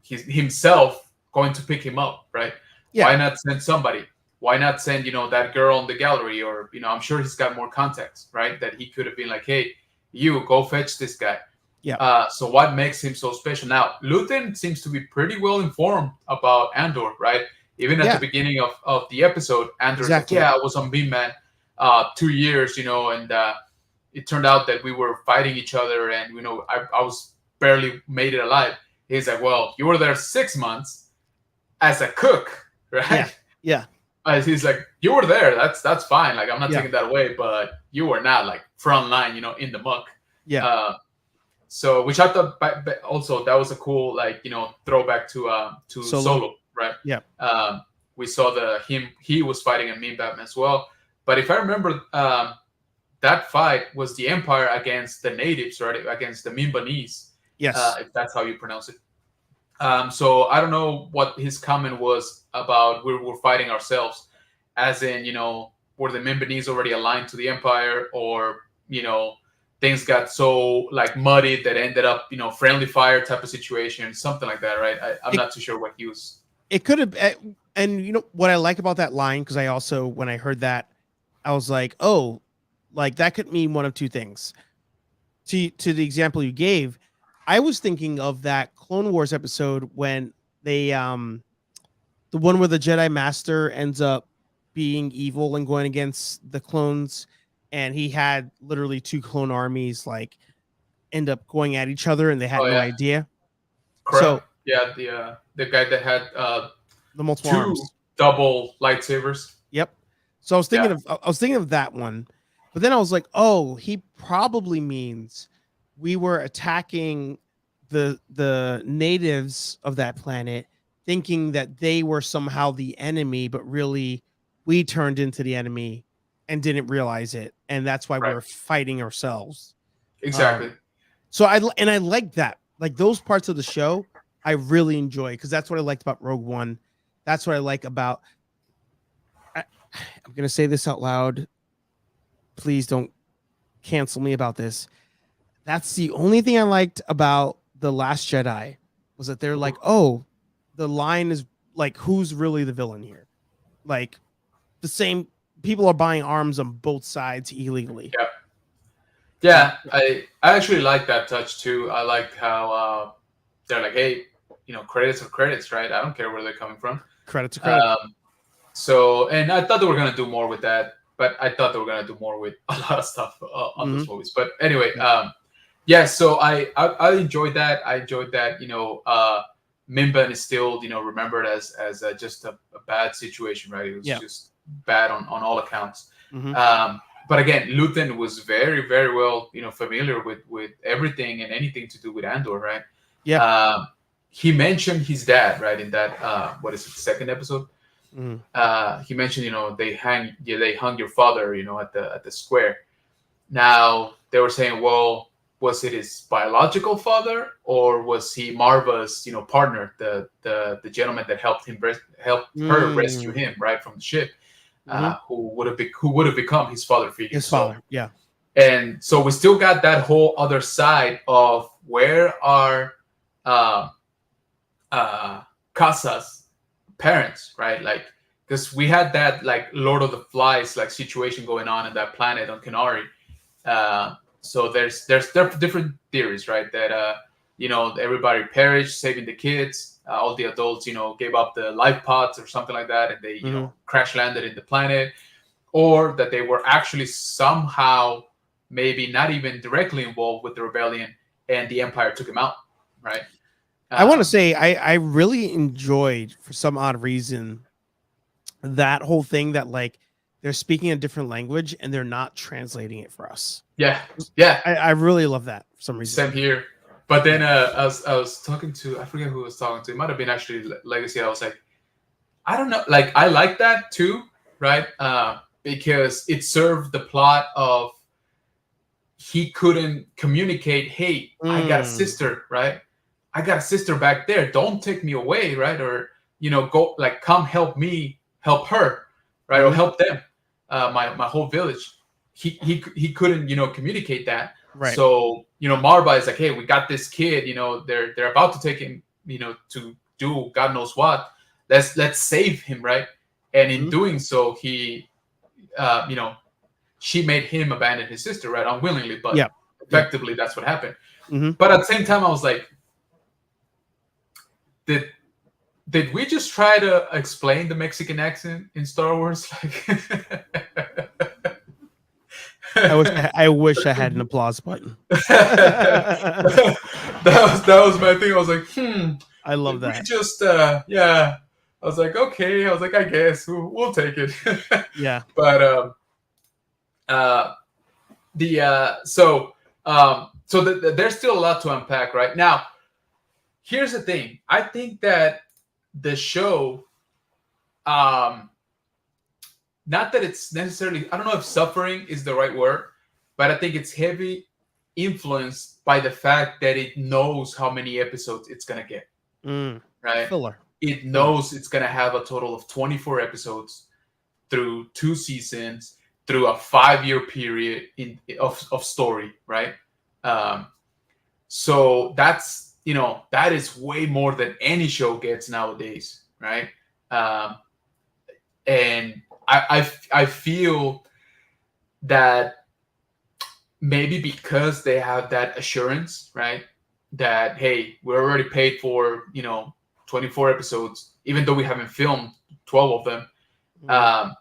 himself going to pick him up, right? Why not send somebody? Why not send that girl in the gallery, or I'm sure he's got more contacts, right? That he could have been like, hey, you go fetch this guy. So what makes him so special? Now, Luthen seems to be pretty well informed about Andor, right? Even at the beginning of the episode, Andor's like, I was on Beam Man 2 years, and it turned out that we were fighting each other, and I was barely made it alive. He's like, well, you were there 6 months as a cook, right? He's like, you were there. That's fine. Like, I'm not taking that away, but you were not like front line, in the muck. So, which I thought also that was a cool, like, throwback to Solo, right? We saw he was fighting a Meme Batman as well. But if I remember, that fight was the Empire against the natives, right? Against the Mimbanese. If that's how you pronounce it. So I don't know what his comment was about. We're fighting ourselves, as in, were the Mimbanese already aligned to the Empire, or things got so like muddy that ended up friendly fire type of situation, something like that, right? I'm not too sure what he was. It could have, and what I like about that line, because I also, when I heard that, I was like, oh, like that could mean one of two things. To the example you gave, I was thinking of that Clone Wars episode when they the one where the Jedi Master ends up being evil and going against the clones, and he had literally 2 clone armies like end up going at each other, and they had no idea. Correct. So the guy that had the multiple 2 arms, double lightsabers. So I was thinking of that one, but then I was like, oh, he probably means we were attacking the natives of that planet, thinking that they were somehow the enemy, but really we turned into the enemy and didn't realize it, and that's why Right. we're fighting ourselves. Exactly. So I like that, like those parts of the show I really enjoy, because that's what I liked about Rogue One. That's what I like about. I'm gonna say this out loud. Please don't cancel me about this. That's the only thing I liked about The Last Jedi, was that they're like, oh, the line is like, who's really the villain here? Like, the same people are buying arms on both sides illegally. Yeah. Yeah, I actually like that touch too. I like how they're like, hey, credits are credits, right? I don't care where they're coming from. Credit to credit. So, and I thought they were gonna do more with that, but I thought they were gonna do more with a lot of stuff on those movies. But anyway, yeah. So I enjoyed that. I enjoyed that. Mimban is still remembered as just a bad situation, right? It was just bad on all accounts. But again, Luthen was very, very well familiar with everything and anything to do with Andor, right? Yeah. He mentioned his dad, right, in that what is it, second episode? He mentioned, they hung your father, at the square. Now they were saying, well, was it his biological father, or was he Marva's, partner, the gentleman that helped her rescue him, right, from the ship, who would have become his father figure? His father, yeah. And so we still got that whole other side of where are Casa's parents, right? Like, because we had that like Lord of the Flies like situation going on in that planet on Kenari. So there are different theories, right? That everybody perished, saving the kids. All the adults, gave up the life pods or something like that, and they crash landed in the planet, or that they were actually somehow maybe not even directly involved with the rebellion, and the Empire took him out, right? I want to say I really enjoyed, for some odd reason, that whole thing that like they're speaking a different language and they're not translating it for us. Yeah. I really love that for some reason. Same here. But then I was talking to, I forget who I was talking to. It might have been actually Legacy. I was like, I don't know. Like, I like that too, right? Because it served the plot of he couldn't communicate. Hey, I got a sister, right? I got a sister back there. Don't take me away, right? Or go like, come help me, help her, right? Or help them, my whole village. He couldn't communicate that. Right. So Marva is like, hey, we got this kid. They're about to take him, to do God knows what. Let's save him, right? And in doing so, he, she made him abandon his sister, right? Unwillingly, but effectively, that's what happened. But at the same time, I was like, did we just try to explain the Mexican accent in Star Wars? I wish I had an applause button. that was my thing. I was like, I love that. We just I was like, okay. I was like, I guess we'll take it. Yeah. But there's still a lot to unpack right now. Here's the thing. I think that the show, not that it's necessarily, I don't know if suffering is the right word, but I think it's heavy influenced by the fact that it knows how many episodes it's going to get. Right? Filler. It knows it's going to have a total of 24 episodes through 2 seasons, through a 5-year period of story, right? So that's, that is way more than any show gets nowadays, right? And I feel that maybe because they have that assurance, right? That, hey, we're already paid for, 24 episodes, even though we haven't filmed 12 of them.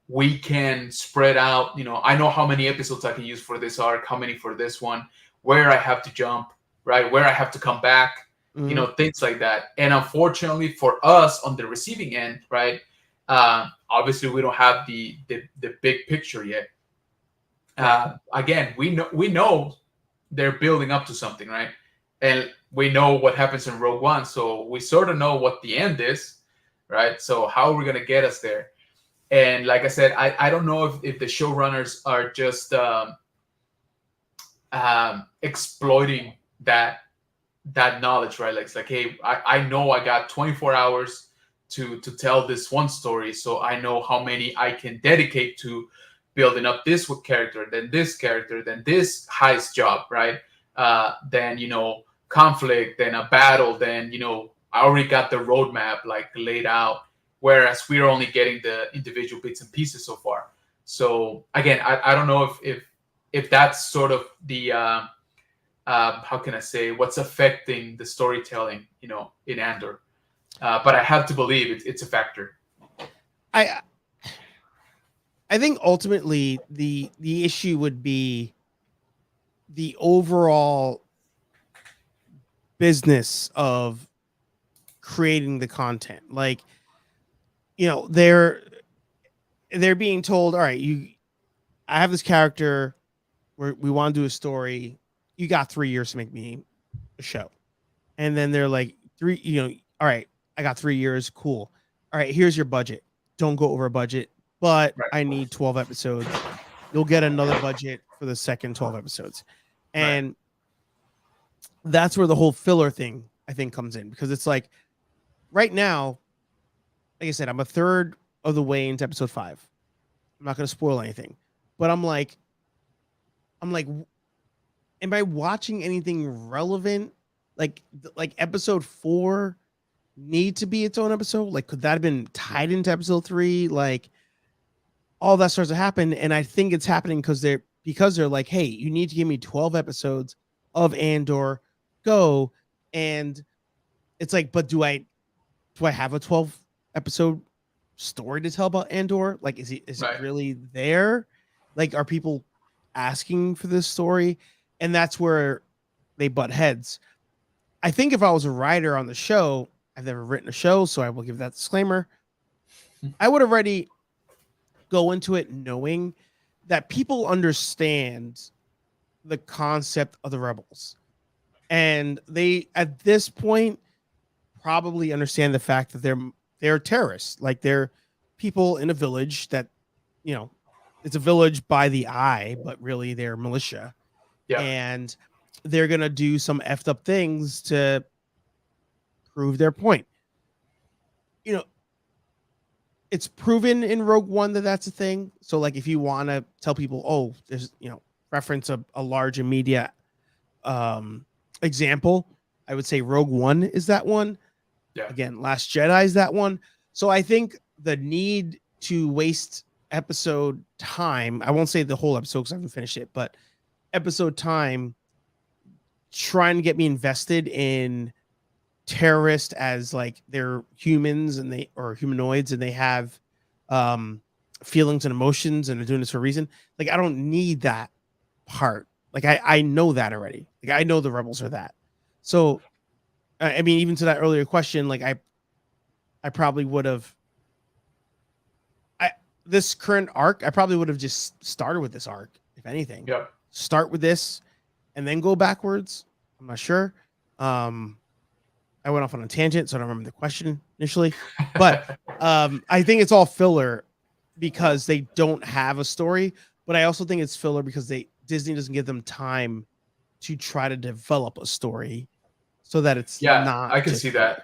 We can spread out, I know how many episodes I can use for this arc, how many for this one, where I have to jump, right? Where I have to come back, things like that. And unfortunately for us on the receiving end, right? Obviously we don't have the big picture yet. Again, we know they're building up to something, right? And we know what happens in Rogue One, so we sort of know what the end is, right? So how are we going to get us there? And like I said, I don't know if the showrunners are just exploiting that knowledge, right? Like it's like, hey, I know I got 24 hours to tell this one story, so I know how many I can dedicate to building up this character, then this character, then this heist job, right? Then conflict, then a battle, then I already got the roadmap like laid out. Whereas we're only getting the individual bits and pieces so far. So again, I don't know if that's sort of the how can I say, what's affecting the storytelling, in Andor. But I have to believe it's a factor. I think ultimately the issue would be the overall business of creating the content. Like, they're being told, all right, I have this character where we want to do a story. You got 3 years to make me a show. And then they're like, all right, I got 3 years. Cool. All right, here's your budget. Don't go over budget, but Right. I need 12 episodes. You'll get another budget for the second 12 episodes. And that's where the whole filler thing, I think, comes in, because it's like right now, like I said, I'm a third of the way into episode 5. I'm not going to spoil anything, but I'm like, am I watching anything relevant? Like episode 4 need to be its own episode? Like, could that have been tied into episode 3? Like, all that starts to happen. And I think it's happening because they're like, hey, you need to give me 12 episodes of Andor. Go. And it's like, but do I have a 12 episode story to tell about Andor? Like, is it really there? Like, are people asking for this story? And that's where they butt heads. I think if I was a writer on the show, I've never written a show, so I will give that disclaimer. I would already go into it knowing that people understand the concept of the rebels. And they, at this point, probably understand the fact that they're terrorists. Like, they're people in a village that, it's a village by the eye, but really they're militia. Yeah. And they're going to do some effed up things to prove their point. It's proven in Rogue One that that's a thing. So, like, if you want to tell people, oh, there's, reference a large media example, I would say Rogue One is that one. Yeah. Again, Last Jedi is that one. So I think the need to waste episode time, I won't say the whole episode because I haven't finished it, but episode time trying to get me invested in terrorists as like they're humans or humanoids and they have feelings and emotions and they're doing this for a reason. Like, I don't need that part. Like, I know that already. Like, I know the rebels are that. So, I mean, even to that earlier question, like I probably would have, this current arc, I probably would have just started with this arc, if anything. Yeah. Start with this and then go backwards. I'm not sure. I went off on a tangent, so I don't remember the question initially. But I think it's all filler because they don't have a story. But I also think it's filler because Disney doesn't give them time to try to develop a story so that it's not. I can see that.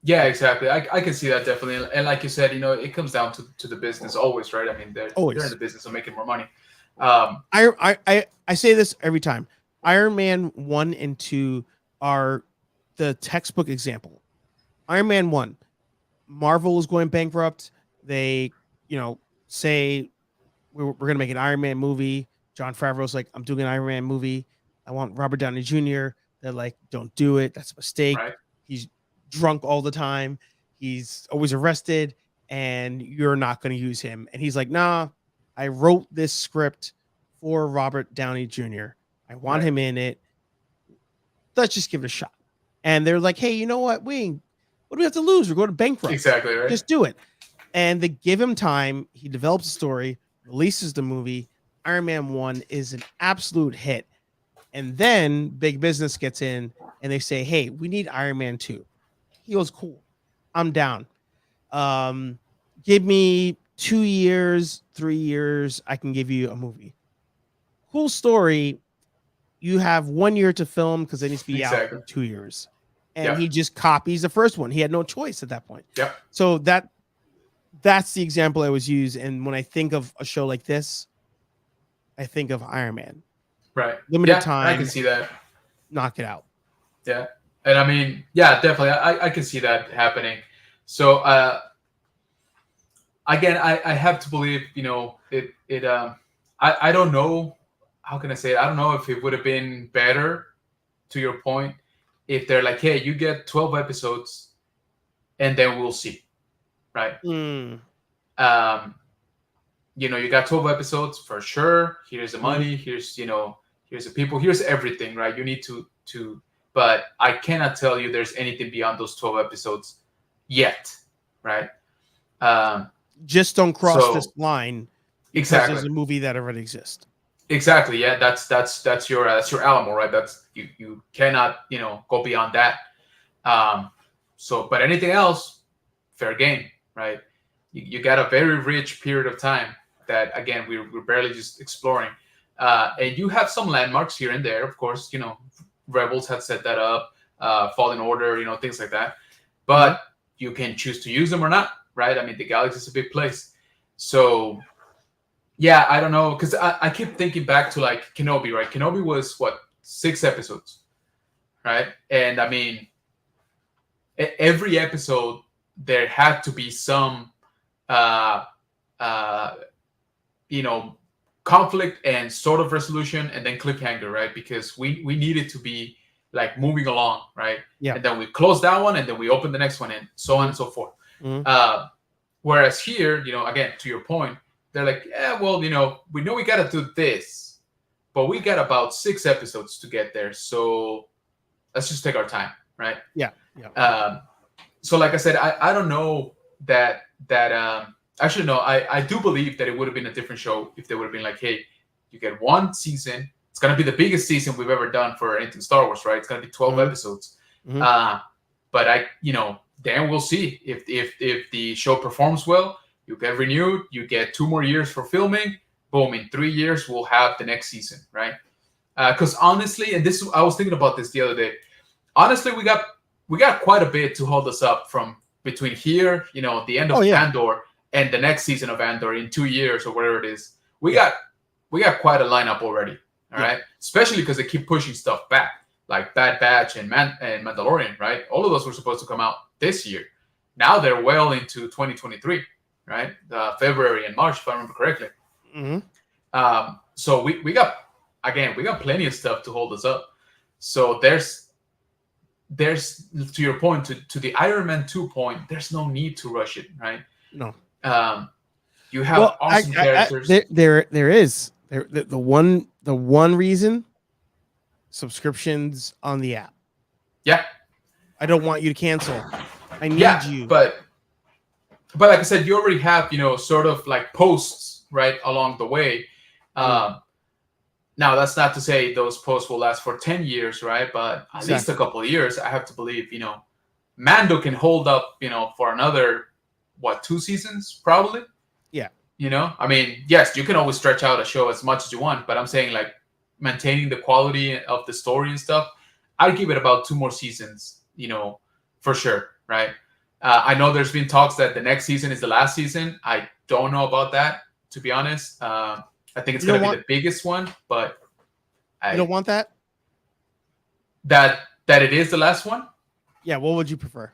Yeah, exactly. I can see that definitely. And like you said, it comes down to the business always, right? I mean, they're in the business of making more money. I say this every time. Iron Man 1 and 2 are the textbook example. Iron Man 1, Marvel is going bankrupt. They, say we're going to make an Iron Man movie. Jon Favreau's like, I'm doing an Iron Man movie. I want Robert Downey Jr. They're like, don't do it. That's a mistake. Right. He's drunk all the time. He's always arrested and you're not going to use him. And he's like, nah, I wrote this script for Robert Downey Jr. I want him in it. Let's just give it a shot. And they're like, hey, you know what? What do we have to lose? We're going to bankrupt. Exactly, right? Just do it. And they give him time. He develops a story, releases the movie. Iron Man 1 is an absolute hit. And then big business gets in and they say, hey, we need Iron Man 2. He goes, cool. I'm down. Give me 2 years, 3 years, I can give you a movie. Cool story. You have 1 year to film because it needs to be out Exactly. in 2 years. And Yep. he just copies the first one. He had no choice at that point. Yep. So that's the example I was used. And when I think of a show like this, I think of Iron Man. Right. Limited Yeah, time. I can see that. Knock it out. Yeah. And I mean, yeah, definitely. I can see that happening. So again, I have to believe, I don't know, how can I say it? I don't know if it would have been better, to your point, if they're like, hey, you get 12 episodes and then we'll see. Right. You got 12 episodes for sure. Here's the money. Here's the people. Here's everything. Right. You need to. But I cannot tell you there's anything beyond those 12 episodes yet. Right. Just don't cross this line. Exactly. There's a movie that already exists. Exactly. Yeah. That's your Alamo. Right. That's you cannot go beyond that. But anything else, fair game. Right. You got a very rich period of time that, again, we're barely just exploring. And you have some landmarks here and there, of course. Rebels had set that up, Fallen Order, things like that. But you can choose to use them or not, right? I mean, the galaxy is a big place. So, yeah, I don't know. Because I keep thinking back to, like, Kenobi, right? Kenobi was, 6 episodes, right? And, I mean, every episode, there had to be some conflict and sort of resolution, and then cliffhanger, right? Because we needed to be like moving along, right? Yeah. And then we close that one, and then we open the next one, and so on and so forth. Whereas here, again, to your point, they're like, yeah, well, we know we got to do this, but we got about 6 episodes to get there, so let's just take our time, right? Yeah. So, like I said, I don't know that actually, no, I do believe that it would have been a different show if they would have been like, hey, you get 1 season. It's going to be the biggest season we've ever done for anything Star Wars, right? It's going to be 12 episodes. But then we'll see if the show performs well. You get renewed. You get 2 more years for filming. Boom, in 3 years, we'll have the next season, right? Because honestly, and I was thinking about this the other day. Honestly, we got quite a bit to hold us up from between here, the end of Andor, and the next season of Andor in 2 years or whatever it is. We got quite a lineup already. All right. Especially because they keep pushing stuff back, like Bad Batch and Mandalorian, right? All of those were supposed to come out this year. Now they're well into 2023, right? February and March, if I remember correctly. So we got plenty of stuff to hold us up. So there's to your point, to the Iron Man 2 point, there's no need to rush it, right? No. You have awesome characters. There is the one reason: subscriptions on the app. Yeah. I don't want you to cancel. I need you. But like I said, you already have sort of like posts right along the way. Now that's not to say those posts will last for 10 years, right? But at least a couple of years, I have to believe. Mando can hold up, for another 2 seasons probably. Yeah. I mean, yes, you can always stretch out a show as much as you want, but I'm saying like maintaining the quality of the story and stuff, I'd give it about 2 more seasons, for sure, right? I know there's been talks that the next season is the last season. I don't know about that, to be honest. I think it's going to be the biggest one, but you don't want that? That it is the last one? Yeah, what would you prefer?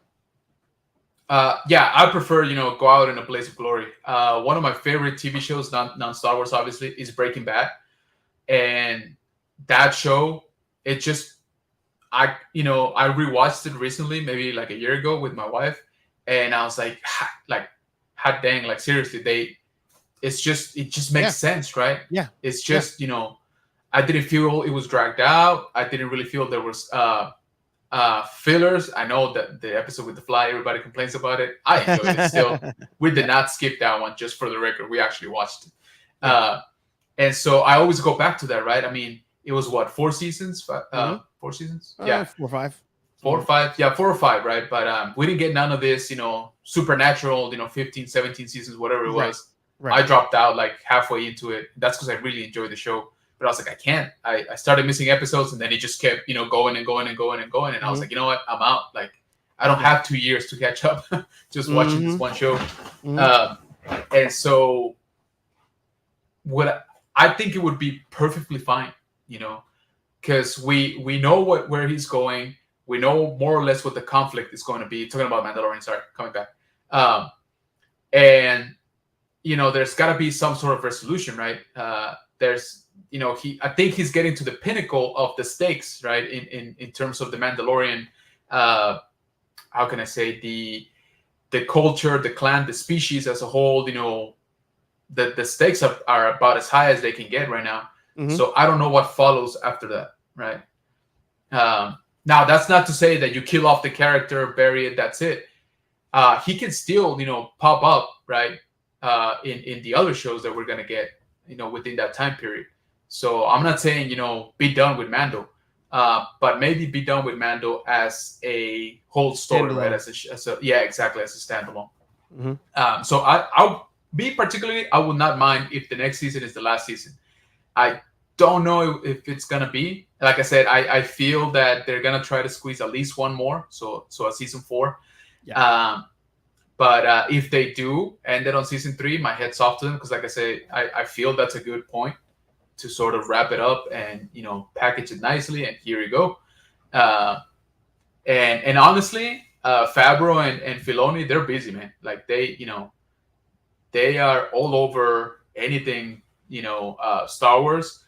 I prefer, go out in a blaze of glory. One of my favorite TV shows, non-Star Wars, obviously, is Breaking Bad. And that show, it just, I rewatched it recently, maybe like a year ago with my wife. And I was like, hot dang, like seriously, it just makes sense, right? Yeah. It's just, I didn't feel it was dragged out. I didn't really feel there was, fillers. I know that the episode with the fly, everybody complains about it. I enjoyed it still. We did not skip that one, just for the record. We actually watched it. And so I always go back to that, right? I mean, it was 4 seasons? 4 seasons? 4 or 5. 4 or 5, right? But we didn't get none of this, supernatural, 15, 17 seasons, whatever it was. Right. I dropped out like halfway into it. That's because I really enjoyed the show. But I was like, I can't. I started missing episodes, and then it just kept, going and going and going and going. And I was like, you know what? I'm out. Like, I don't have 2 years to catch up just watching this one show. And so I think it would be perfectly fine, because we know where he's going. We know more or less what the conflict is going to be. Talking about Mandalorian, sorry, coming back. And there's got to be some sort of resolution, right? There's, I think he's getting to the pinnacle of the stakes, right? In terms of the Mandalorian, how can I say, the culture, the clan, the species as a whole, the stakes are about as high as they can get right now. So I don't know what follows after that, right? Now, that's not to say that you kill off the character, bury it, that's it. He can still, pop up, right, in the other shows that we're going to get, within that time period. So I'm not saying, be done with Mando, but maybe be done with Mando as a whole story, right? As a exactly, as a standalone. So I'll be particularly, I would not mind if the next season is the last season. I don't know if it's gonna be. Like I said, I feel that they're gonna try to squeeze at least one more, so a season 4. Yeah. But if they do end it on season 3, my head's off to them, because like I say, I feel that's a good point to sort of wrap it up and package it nicely, and here you go. And honestly, Favreau and Filoni, they're busy, man. Like they are all over anything, Star Wars.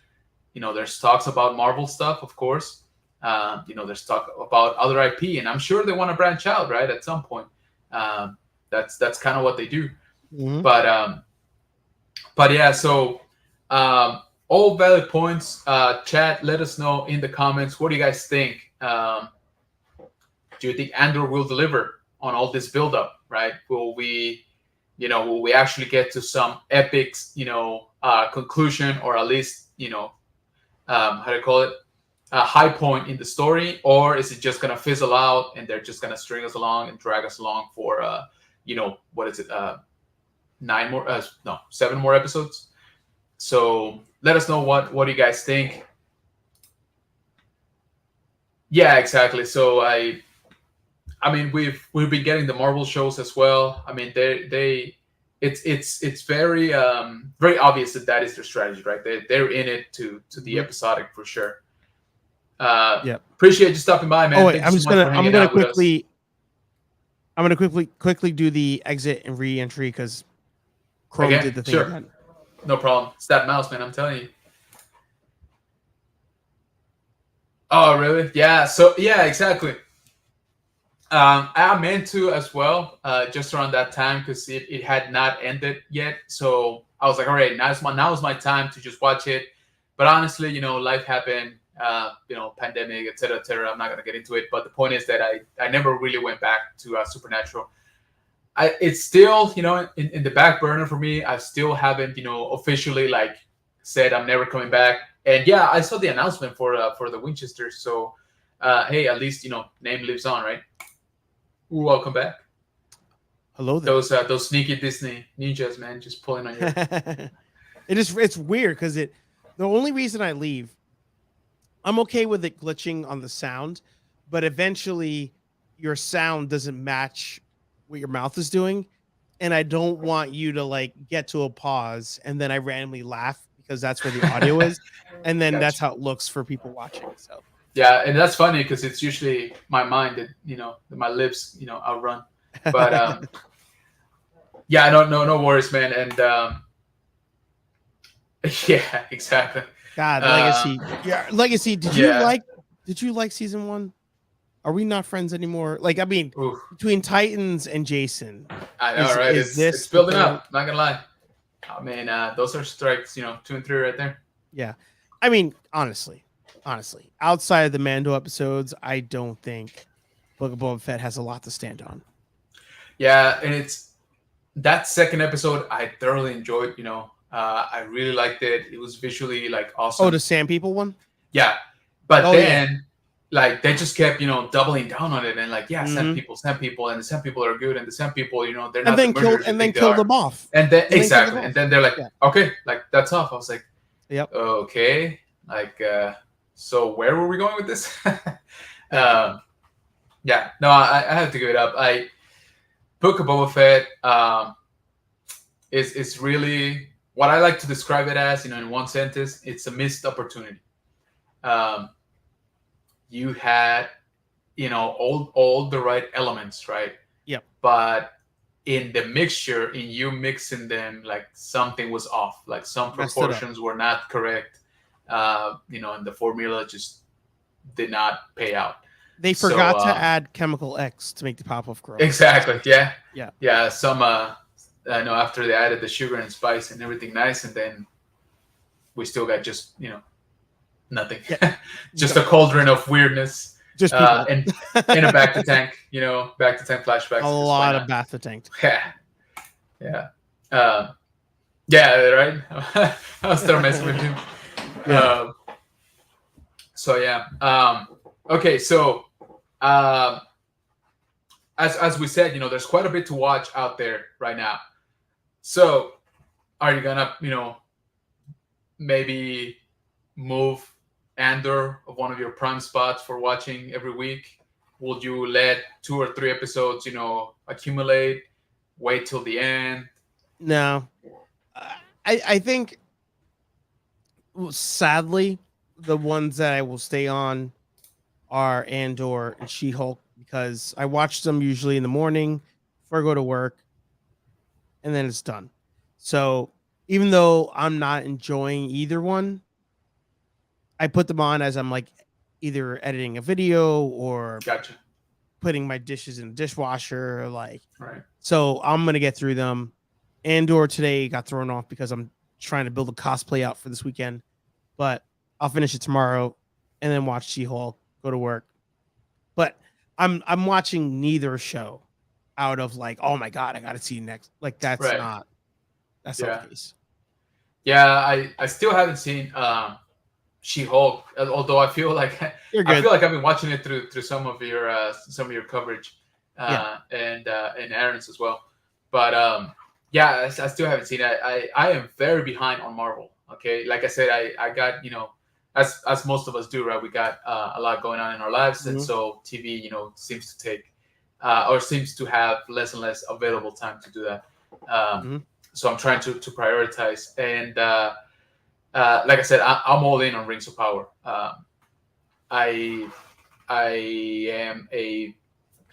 There's talks about Marvel stuff, of course. There's talk about other IP, and I'm sure they want to branch out, right, at some point. That's kind of what they do. But yeah, so all valid points. Chat, let us know in the comments, what do you guys think? Do you think Andor will deliver on all this buildup, right? Will we actually get to some epic, conclusion, or at least, how do you call it, a high point in the story? Or is it just going to fizzle out and they're just going to string us along and drag us along for, what is it? 7 more episodes. So let us know what do you guys think? Yeah, exactly. So I mean, we've been getting the Marvel shows as well. I mean, it's very very obvious that is their strategy, right? They're in it to the episodic for sure. Appreciate you stopping by, man. Oh wait, I'm gonna quickly do the exit and re-entry because Chrome did the thing again. No problem. It's that mouse, man. I'm telling you. Oh, really? Yeah. So yeah, exactly. I meant to as well, just around that time, because it had not ended yet. So I was like, all right, now's my time to just watch it. But honestly, life happened, pandemic, et cetera. I'm not gonna get into it. But the point is that I never really went back to Supernatural. It's still, in the back burner for me. I still haven't, officially like said I'm never coming back. And yeah, I saw the announcement for the Winchester. So hey, at least name lives on, right? Ooh, welcome back. Hello there. Those sneaky Disney ninjas, man, just pulling on you. It's weird because the only reason I leave, I'm okay with it glitching on the sound, but eventually your sound doesn't match what your mouth is doing, and I don't want you to like get to a pause and then I randomly laugh because that's where the audio is, and then that's how it looks for people watching. So. Yeah, and that's funny because it's usually my mind that my lips outrun. But yeah, no worries, man. And yeah, exactly. God, Legacy. Yeah, Legacy. Did you like season 1? Are we not friends anymore? Like, I mean, between Titans and Jason. I know, right? It's building up. Not gonna lie. I mean, those are strikes, 2 and 3 right there. Yeah, I mean, honestly, outside of the Mando episodes, I don't think Book of Boba Fett has a lot to stand on. Yeah, and it's that second episode I thoroughly enjoyed. I really liked it. It was visually like awesome. Oh, the Sand People one? Yeah, but like they just kept doubling down on it and like Mm-hmm. send people, and the send people are good, and the send people they're And not the then murderers you think they killed are. them off. And then And then killed them exactly, off. and then they're like, Yeah. okay, like that's off. I was like, Yep. Okay, like so where were we going with this? Yeah, no, I have to give it up. Book of Boba Fett is really what I like to describe it as. In one sentence, it's a missed opportunity. You had all the right elements, right? Yep. But in the mixture, in you mixing them, like something was off, like some proportions were not correct. And the formula just did not pay out. They forgot to add chemical X to make the pop-off grow. Exactly. Yeah. Yeah. Some I know after they added the sugar and spice and everything nice, and then we still got just nothing. Yeah. Just a cauldron of weirdness. Just people. And a back to tank, back to tank flashbacks. A lot of back to tank. Yeah. Yeah, right. I'll start messing with him. Yeah. So yeah. Okay, so as we said, there's quite a bit to watch out there right now. So are you gonna, maybe move Andor of one of your prime spots for watching every week? Would you let 2 or 3 episodes, accumulate, wait till the end? No. I think, sadly, the ones that I will stay on are Andor and She-Hulk, because I watch them usually in the morning before I go to work, and then it's done. So even though I'm not enjoying either one, I put them on as I'm like either editing a video or putting my dishes in the dishwasher. Like, right. So I'm gonna get through them. Andor today got thrown off because I'm trying to build a cosplay out for this weekend, but I'll finish it tomorrow and then watch She-Hulk, go to work. But I'm watching neither show out of like, oh my god, I gotta see next. Like that's right. not the case. Yeah, I still haven't seen She-Hulk, although I feel like I've been watching it through some of your coverage and Aaron's as well. But I still haven't seen it. I am very behind on Marvel. Okay, like I said, I got as most of us do, right? We got a lot going on in our lives, and so TV seems to take or seems to have less and less available time to do that. So I'm trying to prioritize, and like I said, I'm all in on Rings of Power. I am a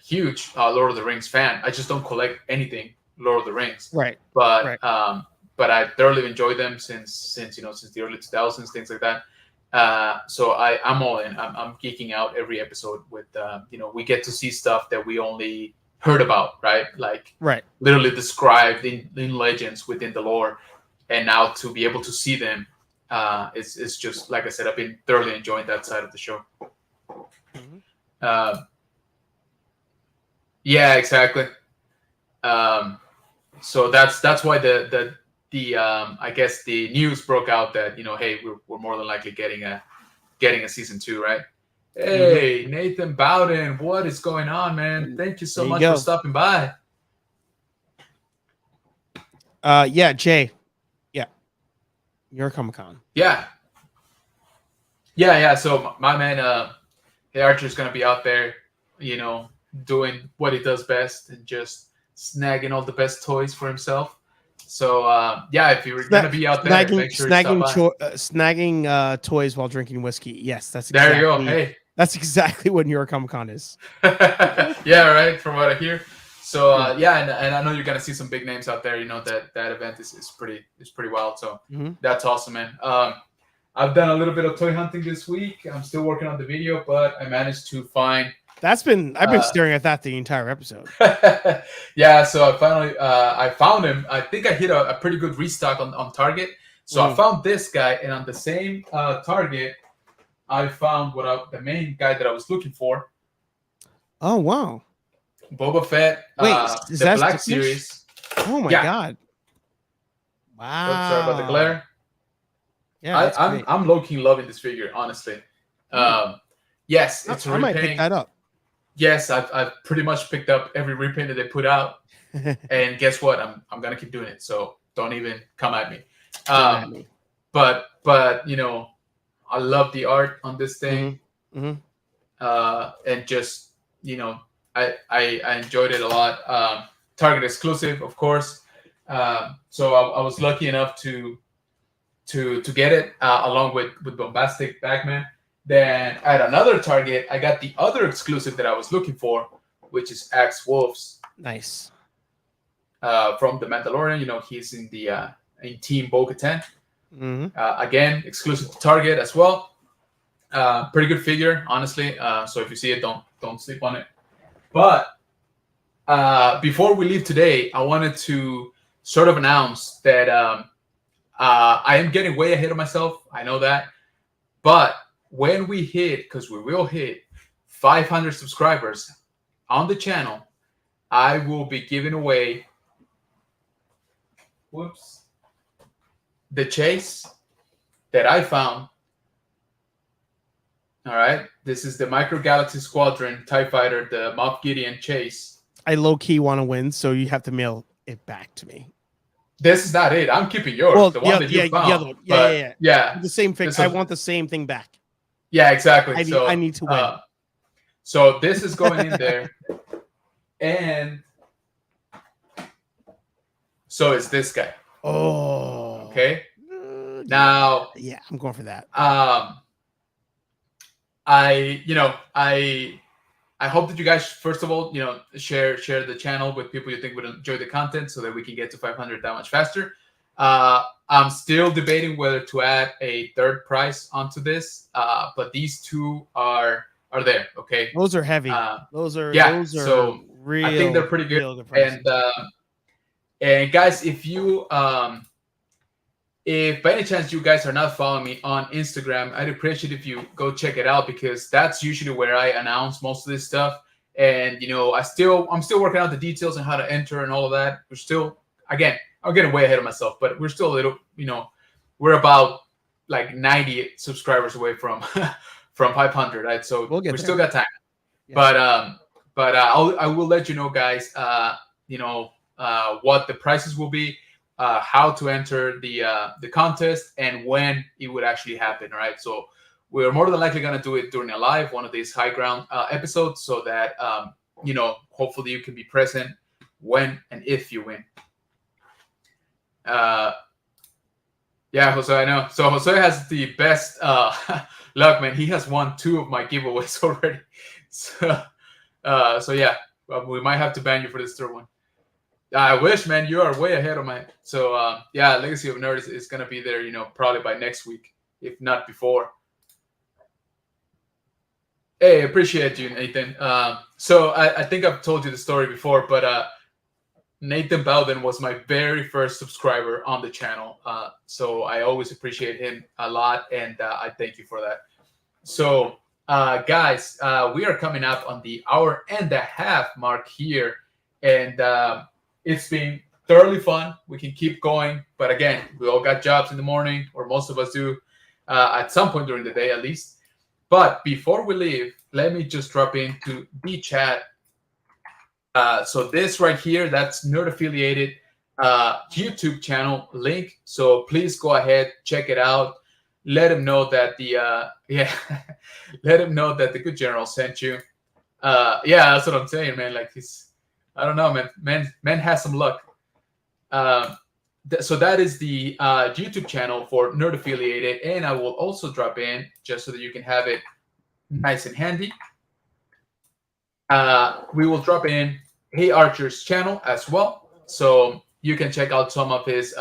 huge Lord of the Rings fan. I just don't collect anything Lord of the Rings. Right. But I thoroughly enjoy them since the early 2000s, things like that. So I'm all in. I'm geeking out every episode with we get to see stuff that we only heard about, right? Like literally described in legends within the lore, and now to be able to see them, it's just like I said, I've been thoroughly enjoying that side of the show. Yeah, exactly. So that's why the I guess the news broke out that hey, we're more than likely getting a season 2, right? Hey, Nathan Bowden, what is going on, man? Thank you so much for stopping by. Yeah, Jay. Yeah, you're Comic-Con. Yeah. So my man, Hey Archer's gonna be out there, doing what he does best and just snagging all the best toys for himself. So if you're gonna be out there, make sure you stop by. Snagging toys while drinking whiskey. Yes, that's there you go. Hey, that's exactly what New York Comic Con is. Yeah, right. From what I hear. So and I know you're gonna see some big names out there. That event is pretty wild. So that's awesome, man. I've done a little bit of toy hunting this week. I'm still working on the video, but I managed to find. I've been staring at that the entire episode. Yeah, so I found him. I think I hit a pretty good restock on Target. So I found this guy, and on the same Target, I found the main guy that I was looking for. Oh wow! Boba Fett. Wait, is that the Black Series? Oh my god! Wow. Oops, sorry about the glare. Yeah, I'm low-key loving this figure, honestly. Yes, it's a I might pick repaint. that up. Yes, I've pretty much picked up every repaint that they put out, and guess what? I'm gonna keep doing it. So don't even come at me. At me. But you know, I love the art on this thing, and just you know, I enjoyed it a lot. Target exclusive, of course. So I was lucky enough to get it along with Bombastic Bagman. Then at another Target, I got the other exclusive that I was looking for, which is Axe Wolves. Nice. From The Mandalorian. You know, he's in the in Team Bo-Katan. Again, exclusive to Target as well. Pretty good figure, honestly. So if you see it, don't sleep on it. But before we leave today, I wanted to sort of announce that I am getting way ahead of myself. I know that, but when we hit, because we will hit 500 subscribers on the channel, I will be giving away the chase that I found. All right, this is the Micro Galaxy Squadron TIE Fighter, the Moff Gideon chase. I low-key want to win, so you have to mail it back to me. This is not it. I'm keeping yours. Well, the one that you found. Yeah. The same thing. I want the same thing back. Yeah, exactly. I need to win. So this is going in there, and so is this guy. Oh. Okay. Now. Yeah, I'm going for that. I hope that you guys, first of all, share the channel with people you think would enjoy the content, so that we can get to 500 that much faster. I'm still debating whether to add a third prize onto this, but these two are there. Okay, those are heavy. Those are so real, I think they're pretty good. And guys, if by any chance you guys are not following me on Instagram, I'd appreciate if you go check it out, because that's usually where I announce most of this stuff. And I'm still working out the details on how to enter and all of that. We're still, again, I'm getting way ahead of myself, but we're still a little, we're about like 90 subscribers away from 500, right? So we still got time. Yeah. But I will let you know, guys. What the prices will be, how to enter the contest, and when it would actually happen. Right. So we're more than likely gonna do it during a live, one of these high ground episodes, so that hopefully you can be present when and if you win. Yeah, Jose, I know. So Jose has the best luck, man. He has won 2 of my giveaways already. So yeah, we might have to ban you for this third one. I wish, man. You are way ahead of my. So yeah, Legacy of Nerds is gonna be there, probably by next week, if not before. Hey, appreciate you, Nathan. So I think I've told you the story before, but Nathan Bowden was my very first subscriber on the channel. So I always appreciate him a lot, and I thank you for that. So guys, we are coming up on the hour and a half mark here, and it's been thoroughly fun. We can keep going, but again, we all got jobs in the morning, or most of us do, at some point during the day at least. But before we leave, let me just drop into the chat. So this right here, that's Nerd Affiliated YouTube channel link. So please go ahead, check it out. Let him know that let him know that the good general sent you. Yeah, that's what I'm saying, man. Like I don't know, man. Man has some luck. So that is the YouTube channel for Nerd Affiliated, and I will also drop in, just so that you can have it nice and handy. We will drop in Hey Archer's channel as well, so you can check out some of his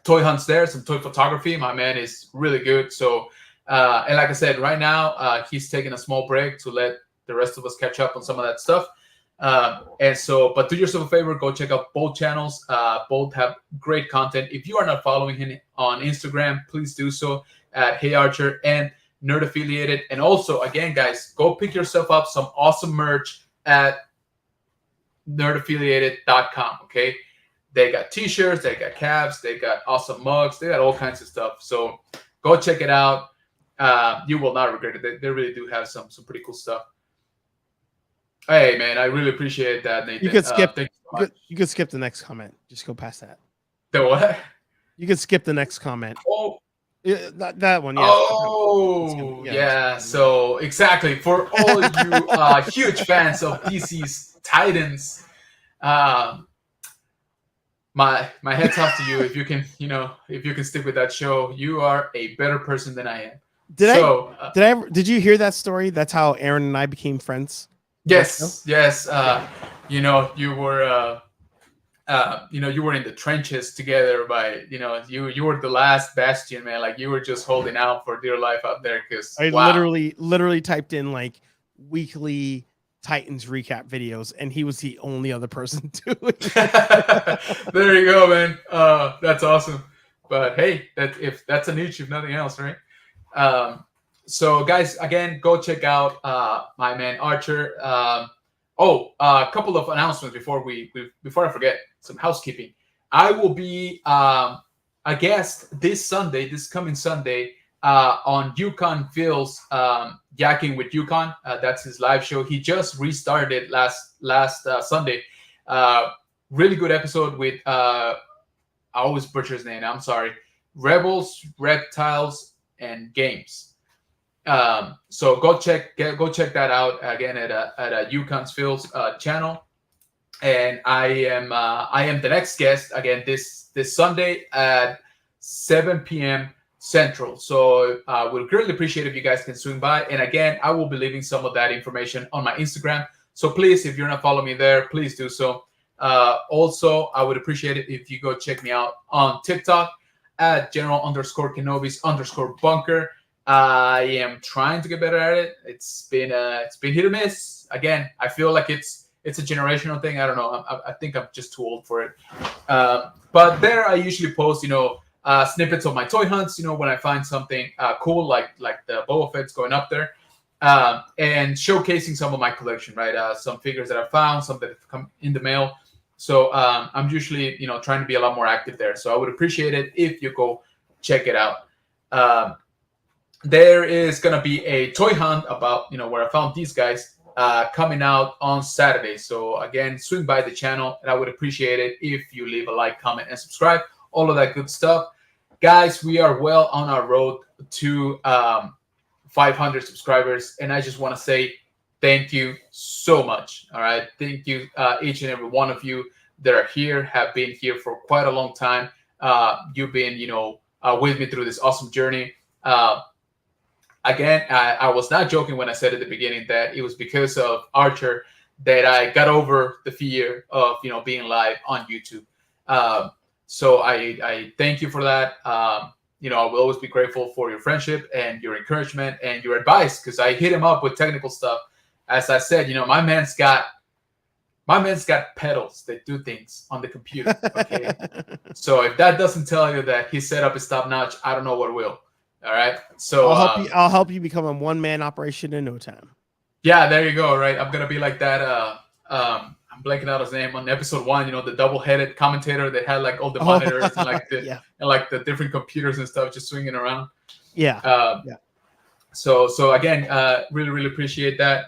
toy hunts there, some toy photography. My man is really good. So and like I said, right now he's taking a small break to let the rest of us catch up on some of that stuff. But do yourself a favor, go check out both channels. Both have great content. If you are not following him on Instagram, please do so at Hey Archer and Nerd Affiliated. And also, again, guys, go pick yourself up some awesome merch at nerdaffiliated.com. Okay, they got t-shirts, they got caps, they got awesome mugs, they got all kinds of stuff. So go check it out. You will not regret it. They really do have some pretty cool stuff. Hey man, I really appreciate that, Nathan. You could skip. Thank you so much. You could skip the next comment. Just go past that. The what? You could skip the next comment. Oh, yeah, that one. Yeah. Oh, yeah. So exactly for all you huge fans of DC's Titans, my head's off to you. If you can, if you can stick with that show, you are a better person than I am. Did you hear that story? That's how Aaron and I became friends. Yes. You were. You were in the trenches together by, you were the last bastion, man. Like you were just holding out for dear life out there. Cause I literally typed in like weekly Titans recap videos and he was the only other person doing it. There you go, man. That's awesome. But hey, if that's a niche, if nothing else, right? So guys, again, go check out my man Archer. A couple of announcements before I forget. Some housekeeping. I will be a guest this coming Sunday, on Yukon Phil's Yakking with Yukon. That's his live show. He just restarted last Sunday. Really good episode with I always butcher his name. I'm sorry. Rebels, Reptiles, and Games. So go check that out again at a Yukon Phil's channel. And I am the next guest again this Sunday at 7 p.m. Central. So we'll greatly appreciate if you guys can swing by. And again, I will be leaving some of that information on my Instagram. So please, if you're not following me there, please do so. Also, I would appreciate it if you go check me out on TikTok at General_Kenobis_bunker. I am trying to get better at it. It's been hit or miss. Again, I feel like it's a generational thing. I don't know. I think I'm just too old for it. But there I usually post, snippets of my toy hunts, when I find something cool, like the Boba Fett's going up there, and showcasing some of my collection, right? Some figures that I found, some that have come in the mail. So I'm usually, trying to be a lot more active there. So I would appreciate it if you go check it out. There is going to be a toy hunt about, where I found these guys. Coming out on Saturday. So again, swing by the channel and I would appreciate it if you leave a like, comment, and subscribe. All of that good stuff. Guys, we are well on our road to 500 subscribers. And I just want to say thank you so much. All right. Thank you, each and every one of you that are here, have been here for quite a long time. You've been, with me through this awesome journey. Again, I was not joking when I said at the beginning that it was because of Archer that I got over the fear of, being live on YouTube. So I thank you for that. I will always be grateful for your friendship and your encouragement and your advice, because I hit him up with technical stuff. As I said, my man's got pedals that do things on the computer. Okay. So if that doesn't tell you that his setup is top notch, I don't know what will. All right. So I'll help you become a one-man operation in no time. Yeah, there you go. Right. I'm gonna be like that. I'm blanking out his name on episode 1. The double-headed commentator that had like all the monitors and like the different computers and stuff just swinging around. Yeah. Yeah. So again, really, really appreciate that.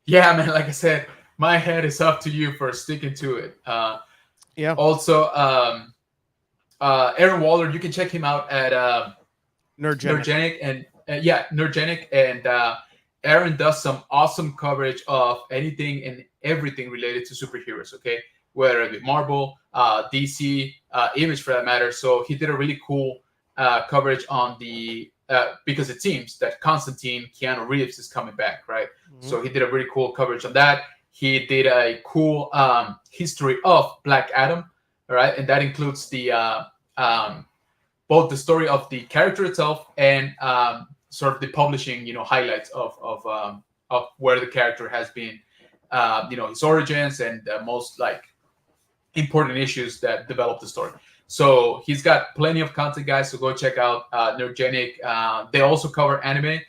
Yeah, man. Like I said, my head is up to you for sticking to it. Yeah. Also, Aaron Waller, you can check him out at Nerdgenic and Nerdgenic, and Aaron does some awesome coverage of anything and everything related to superheroes. Okay, whether it be Marvel, DC, Image for that matter. So he did a really cool coverage on the because it seems that Constantine Keanu Reeves is coming back, right? Mm-hmm. So he did a really cool coverage on that. He did a cool history of Black Adam. All right, and that includes the both the story of the character itself and sort of the publishing, highlights of where the character has been, his origins and the most like important issues that develop the story. So he's got plenty of content, guys. So go check out Nerdgenic. They also cover anime.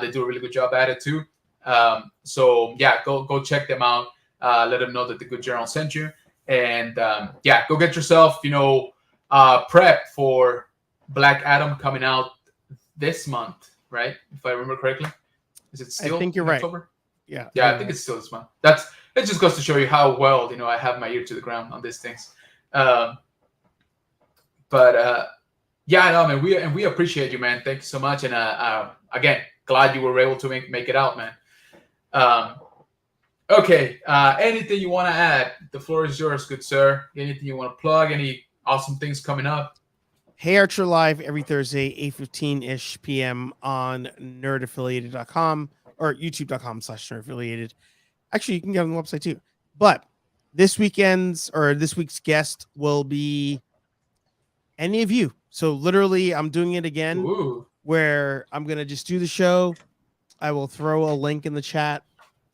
They do a really good job at it too. So yeah, go check them out. Let them know that the Good General sent you. And go get yourself, prep for Black Adam coming out this month, right? If I remember correctly. Is it I still think you're in right. October? Yeah. Yeah, I think it's still this month. It just goes to show you how well, I have my ear to the ground on these things. Um, but yeah, no, man, we appreciate you, man. Thank you so much. And again, glad you were able to make it out, man. Um, okay. Anything you want to add? The floor is yours, good sir. Anything you want to plug? Any awesome things coming up? Hey Archer Live every Thursday, 8:15-ish p.m. on nerdaffiliated.com or youtube.com/nerdaffiliated. Actually, you can get on the website too. But this week's guest will be any of you. So literally, I'm doing it again. Ooh. Where I'm gonna just do the show. I will throw a link in the chat.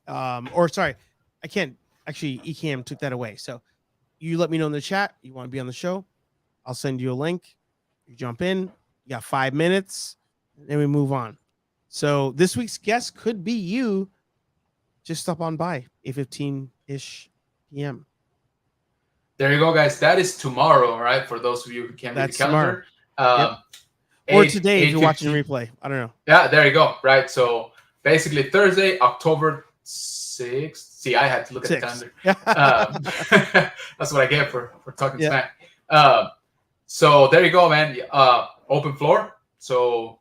Sorry, I can't actually. Ecamm took that away. So you let me know in the chat you want to be on the show. I'll send you a link. You jump in. You got 5 minutes, and then we move on. So this week's guest could be you. Just stop on by 8:15-ish p.m. There you go, guys. That is tomorrow, right? For those of you who can't read the calendar. Or today if you're watching the replay. I don't know. Yeah, there you go. Right. So basically Thursday, October 6th. See, I had to look at the calendar. That's what I get for talking smack. So there you go, man. Open floor. So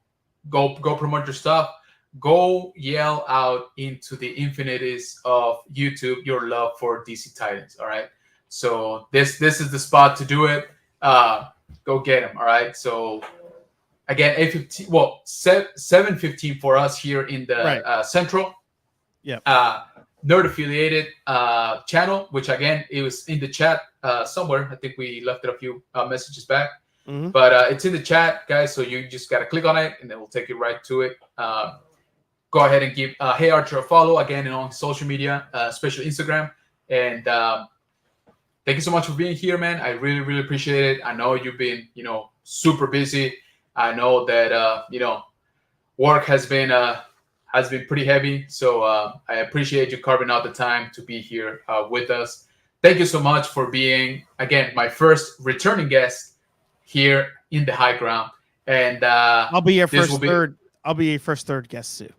go promote your stuff. Go yell out into the infinities of YouTube your love for DC Titans. All right. So this is the spot to do it. Go get them. All right. So again, 8:15. Well, 7:15 for us here in the Central. Yeah. Nerd affiliated channel, which again it was in the chat somewhere. I think we left it a few messages back, but it's in the chat, guys. So you just gotta click on it, and then we'll take you right to it. Go ahead and give Hey Archer a follow again on social media, especially Instagram. And thank you so much for being here, man. I really, really appreciate it. I know you've been, super busy. I know that work has been pretty heavy. So I appreciate you carving out the time to be here with us. Thank you so much for being, again, my first returning guest here in the high ground. And I'll be your first third guest too.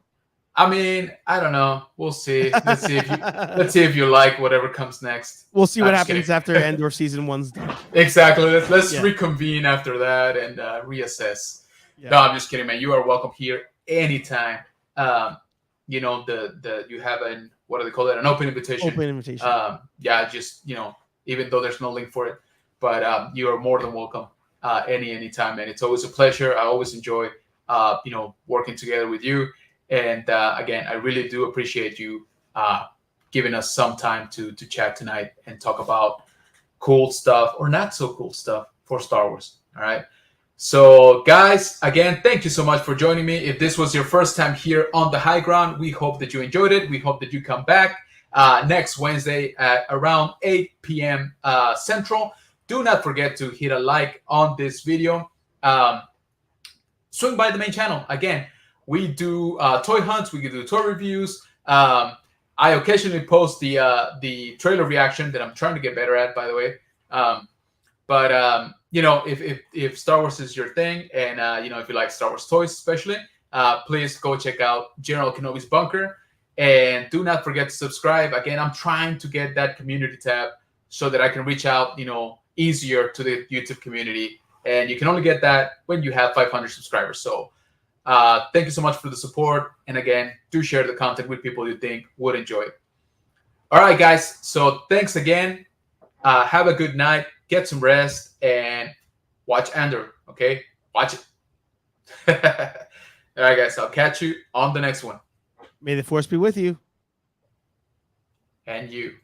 I mean, I don't know. We'll see. Let's see if you like whatever comes next. We'll see what happens after Andor season 1's done. Exactly. Let's reconvene after that and reassess. Yeah. No, I'm just kidding, man. You are welcome here anytime. You have what do they call it? An open invitation. Open invitation. Just even though there's no link for it, but you are more than welcome anytime, and it's always a pleasure. I always enjoy working together with you. And again, I really do appreciate you giving us some time to chat tonight and talk about cool stuff or not so cool stuff for Star Wars. All right. So, guys, again, thank you so much for joining me. If this was your first time here on the high ground, we hope that you enjoyed it. We hope that you come back next Wednesday at around 8 p.m. Central. Do not forget to hit a like on this video. Swing by the main channel. Again, we do toy hunts. We do toy reviews. I occasionally post the trailer reaction that I'm trying to get better at, by the way. If Star Wars is your thing, and if you like Star Wars toys, especially, please go check out General Kenobi's Bunker, and do not forget to subscribe. Again, I'm trying to get that community tab so that I can reach out, easier to the YouTube community, and you can only get that when you have 500 subscribers. So. Thank you so much for the support. And again, do share the content with people you think would enjoy it. All right, guys. So thanks again. Have a good night. Get some rest and watch Andor. Okay? Watch it. All right, guys. I'll catch you on the next one. May the Force be with you. And you.